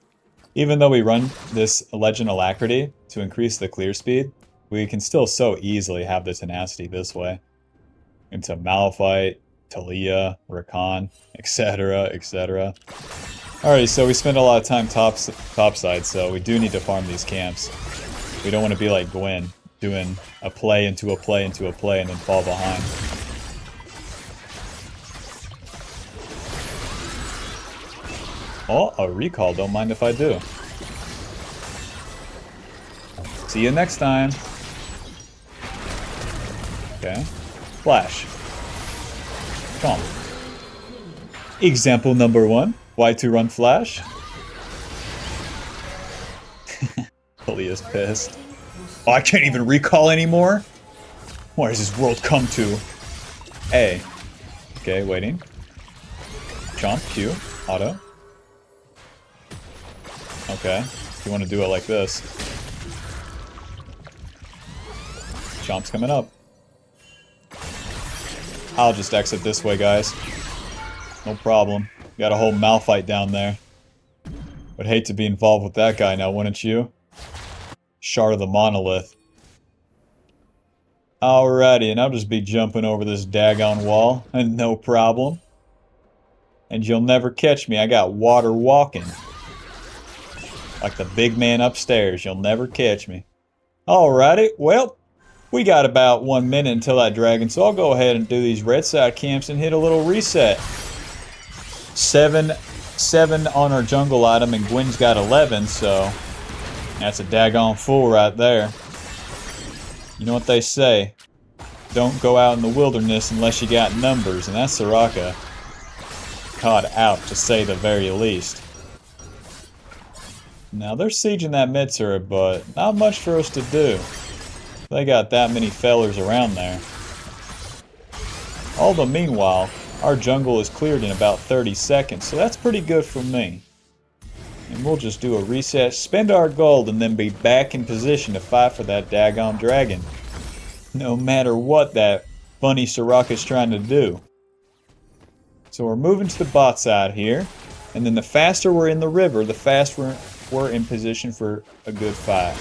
Even though we run this Legend Alacrity to increase the clear speed, we can still so easily have the tenacity this way. Into Malphite, Talia, Rakan, etc., etc. Alright, so we spend a lot of time topside, so we do need to farm these camps. We don't want to be like Gwen, doing a play into a play into a play and then fall behind. Oh, a recall, don't mind if I do. See you next time. Okay. Flash. Come on. Example number 1. Why to run flash? Talia's pissed. Oh, I can't even recall anymore? What does this world come to? A. Okay, waiting. Jump, Q, auto. Okay, if you want to do it like this. Chomp's coming up. I'll just exit this way, guys. No problem. Got a whole Malphite down there. Would hate to be involved with that guy now, wouldn't you? Shard of the Monolith. Alrighty, and I'll just be jumping over this daggone wall, and no problem. And you'll never catch me, I got water walking. Like the big man upstairs, you'll never catch me. Alrighty, well, we got about 1 minute until that dragon, so I'll go ahead and do these red side camps and hit a little reset. 7 on our jungle item, and Gwen's got 11, so that's a daggone fool right there. You know what they say, don't go out in the wilderness unless you got numbers, and that's Soraka caught out, to say the very least. Now they're sieging that mid turret, but not much for us to do. They got that many fellers around there. All the meanwhile, our jungle is cleared in about 30 seconds, so that's pretty good for me. And we'll just do a reset, spend our gold, and then be back in position to fight for that daggone dragon. No matter what that funny Soraka's trying to do. So we're moving to the bot side here, and then the faster we're in the river, the faster we're in position for a good fight.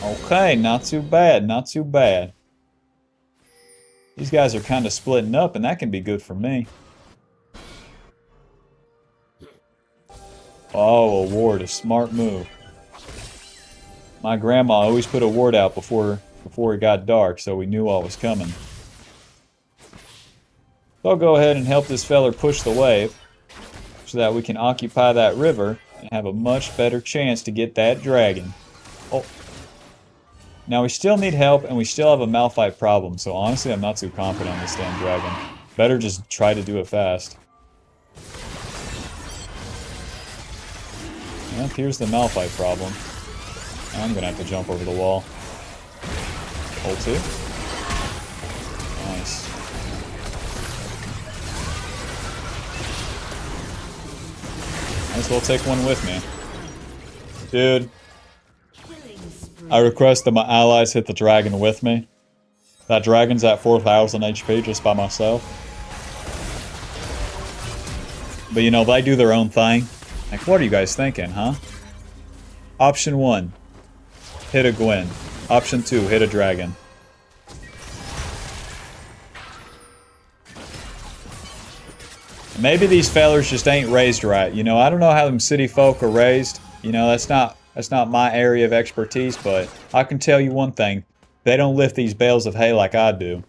Okay, not too bad, not too bad. These guys are kind of splitting up, and that can be good for me. Oh, a ward, a smart move. My grandma always put a ward out before it got dark, so we knew what was coming. So I'll go ahead and help this feller push the wave, so that we can occupy that river and have a much better chance to get that dragon. Oh. Now we still need help, and we still have a Malphite problem, so honestly I'm not too confident on this damn dragon. Better just try to do it fast. Yep, here's the Malphite problem. I'm gonna have to jump over the wall. Hold 2. Nice. Might as well take one with me. Dude. I request that my allies hit the dragon with me. That dragon's at 4,000 HP just by myself. But you know, they do their own thing. Like, what are you guys thinking, huh? Option 1, hit a Gwen. Option 2, hit a dragon. Maybe these fellers just ain't raised right. You know, I don't know how them city folk are raised. You know, that's not my area of expertise, but I can tell you one thing. They don't lift these bales of hay like I do.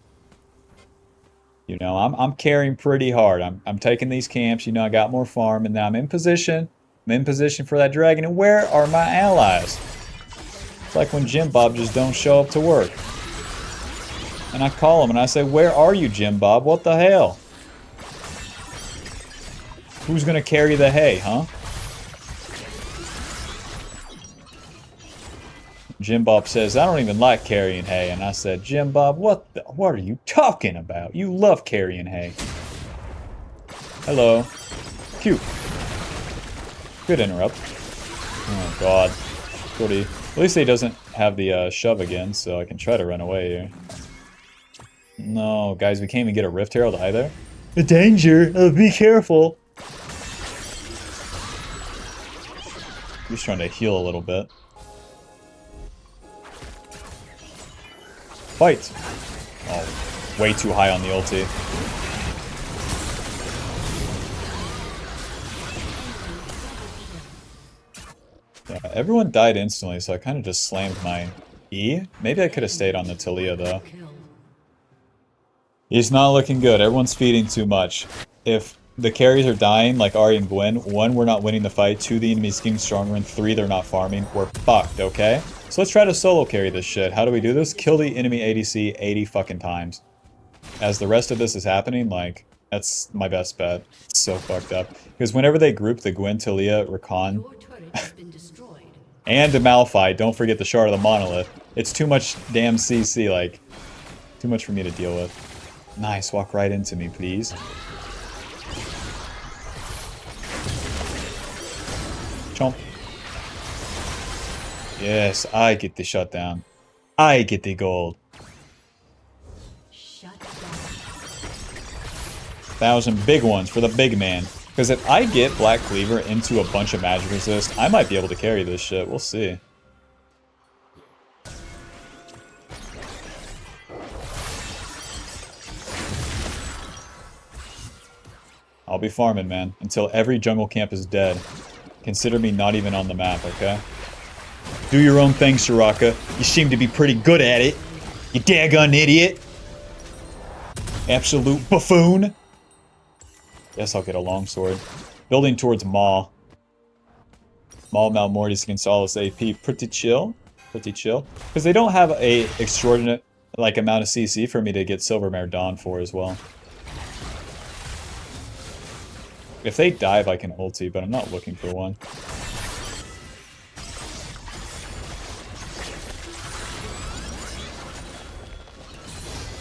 You know, I'm carrying pretty hard. I'm taking these camps, you know, I got more farm, and now I'm in position. I'm in position for that dragon, and where are my allies? It's like when Jim Bob just don't show up to work. And I call him and I say, where are you, Jim Bob? What the hell? Who's gonna carry the hay, huh? Jim Bob says, I don't even like carrying hay. And I said, Jim Bob, what are you talking about? You love carrying hay. Hello. Cute. Good interrupt. Oh, God. Goody. At least he doesn't have the shove again, so I can try to run away here. No, guys, we can't even get a Rift Herald either. The danger! Be careful! Just trying to heal a little bit. Fight! Oh. way too high on the ulti. Yeah, everyone died instantly, so I kind of just slammed my E. Maybe I could have stayed on the Talia, though. He's not looking good. Everyone's feeding too much. If the carries are dying, like Ahri and Gwen, 1, we're not winning the fight, 2, the enemy's getting stronger, and 3, they're not farming. We're fucked, okay? So let's try to solo carry this shit. How do we do this? Kill the enemy ADC 80 fucking times. As the rest of this is happening, like, that's my best bet. It's so fucked up. Because whenever they group the Gwen, Talia, Rakan, and the Malphite, don't forget the Shard of the Monolith, it's too much damn CC, like, too much for me to deal with. Nice, walk right into me, please. Chomp. Yes, I get the shutdown. I get the gold. 1,000 big ones for the big man. Because if I get Black Cleaver into a bunch of magic resist, I might be able to carry this shit. We'll see. I'll be farming, man, until every jungle camp is dead. Consider me not even on the map, okay? Do your own thing, Soraka. You seem to be pretty good at it. You daggone idiot. Absolute buffoon. Guess I'll get a longsword. Building towards Maw. Maw Malmortis against all this AP. Pretty chill. Pretty chill. Because they don't have a extraordinary like amount of CC for me to get Silvermare Dawn for as well. If they dive, I can ulti, but I'm not looking for one.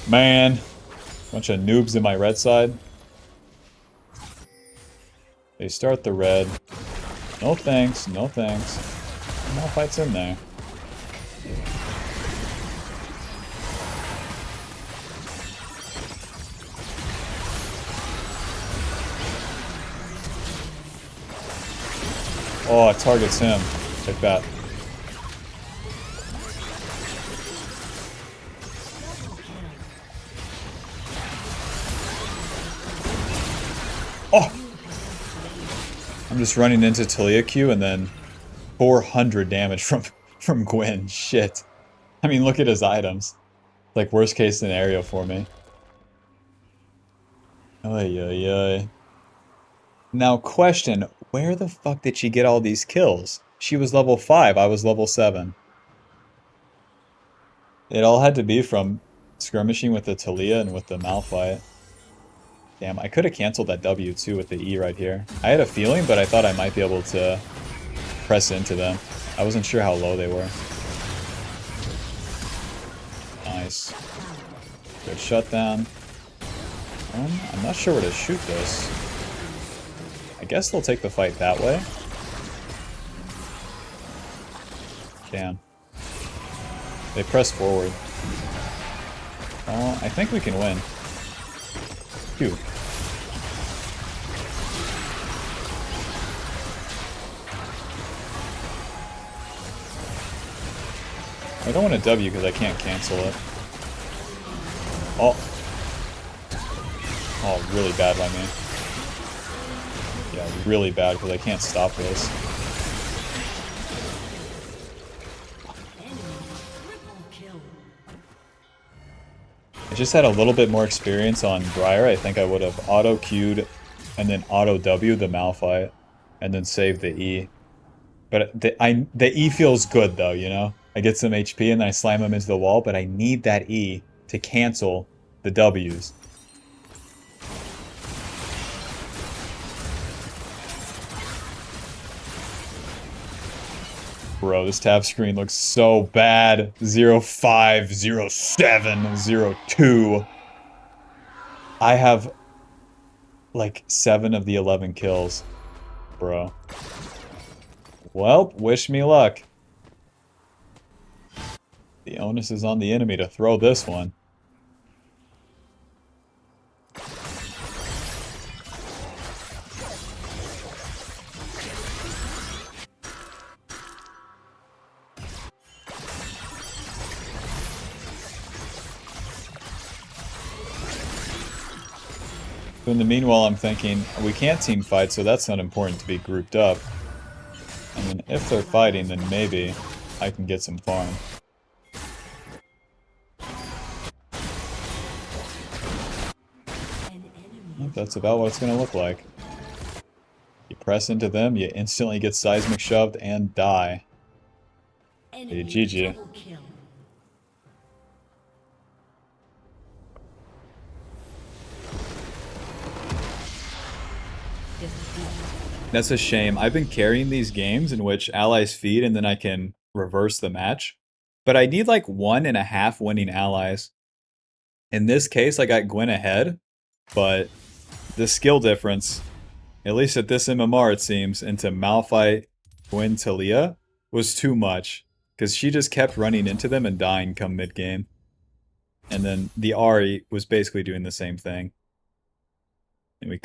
Man. Bunch of noobs in my red side. They start the red. No thanks, no thanks. Malphite's in there. Oh, it targets him. Like that. Oh! I'm just running into Talia Q and then 400 damage from Gwen. Shit. I mean, look at his items. Like, worst case scenario for me. Ay, ay, ay. Now, question, where the fuck did she get all these kills? She was level 5, I was level 7. It all had to be from skirmishing with the Talia and with the Malphite. Damn, I could have canceled that W too with the E right here. I had a feeling, but I thought I might be able to press into them. I wasn't sure how low they were. Nice. Good shutdown. I'm not sure where to shoot this. I guess they'll take the fight that way. Damn. They press forward. Oh, I think we can win. Phew. I don't want a W because I can't cancel it. Oh. Oh, really bad by me. Yeah, really bad because I can't stop this. I just had a little bit more experience on Briar. I think I would have auto-Q'd and then auto-W the Malphite and then save the E. But the E feels good though, you know? I get some HP and then I slam him into the wall, but I need that E to cancel the Ws. Bro, this tab screen looks so bad. 05, 07, 02. I have like 7 of the 11 kills. Bro. Well, wish me luck. The onus is on the enemy to throw this one. So in the meanwhile, I'm thinking, we can't team fight, so that's not important to be grouped up. And then if they're fighting, then maybe I can get some farm. That's about what it's going to look like. You press into them, you instantly get seismic shoved and die. Hey, GG. That's a shame. I've been carrying these games in which allies feed and then I can reverse the match. But I need like 1.5 winning allies. In this case, I got Gwen ahead, but the skill difference, at least at this MMR it seems, into Malphite, Gwen, Talia, was too much. Because she just kept running into them and dying come mid-game. And then the Ahri was basically doing the same thing. And we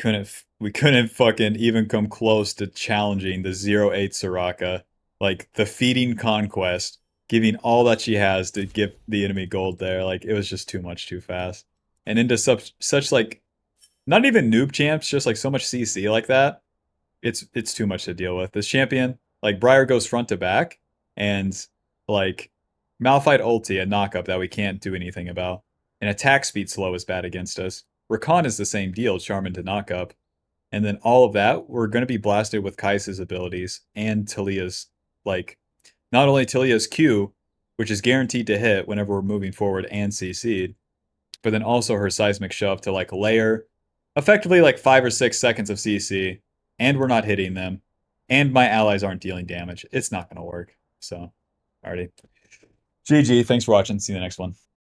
couldn't fucking even come close to challenging the 0-8 Soraka. Like the feeding conquest, giving all that she has to give the enemy gold there. Like it was just too much too fast. And into such like not even noob champs, just like so much CC like that. It's too much to deal with. This champion, like Briar goes front to back, and like Malphite ulti, a knockup that we can't do anything about. And attack speed slow is bad against us. Rakan is the same deal, Charmin to knockup. And then all of that, we're going to be blasted with Kai'Sa's abilities and Talia's, like, not only Talia's Q, which is guaranteed to hit whenever we're moving forward and CC'd, but then also her seismic shove to like layer effectively like 5 or 6 seconds of CC, and we're not hitting them, and my allies aren't dealing damage. It's not going to work. So, alrighty. GG. Thanks for watching. See you in the next one.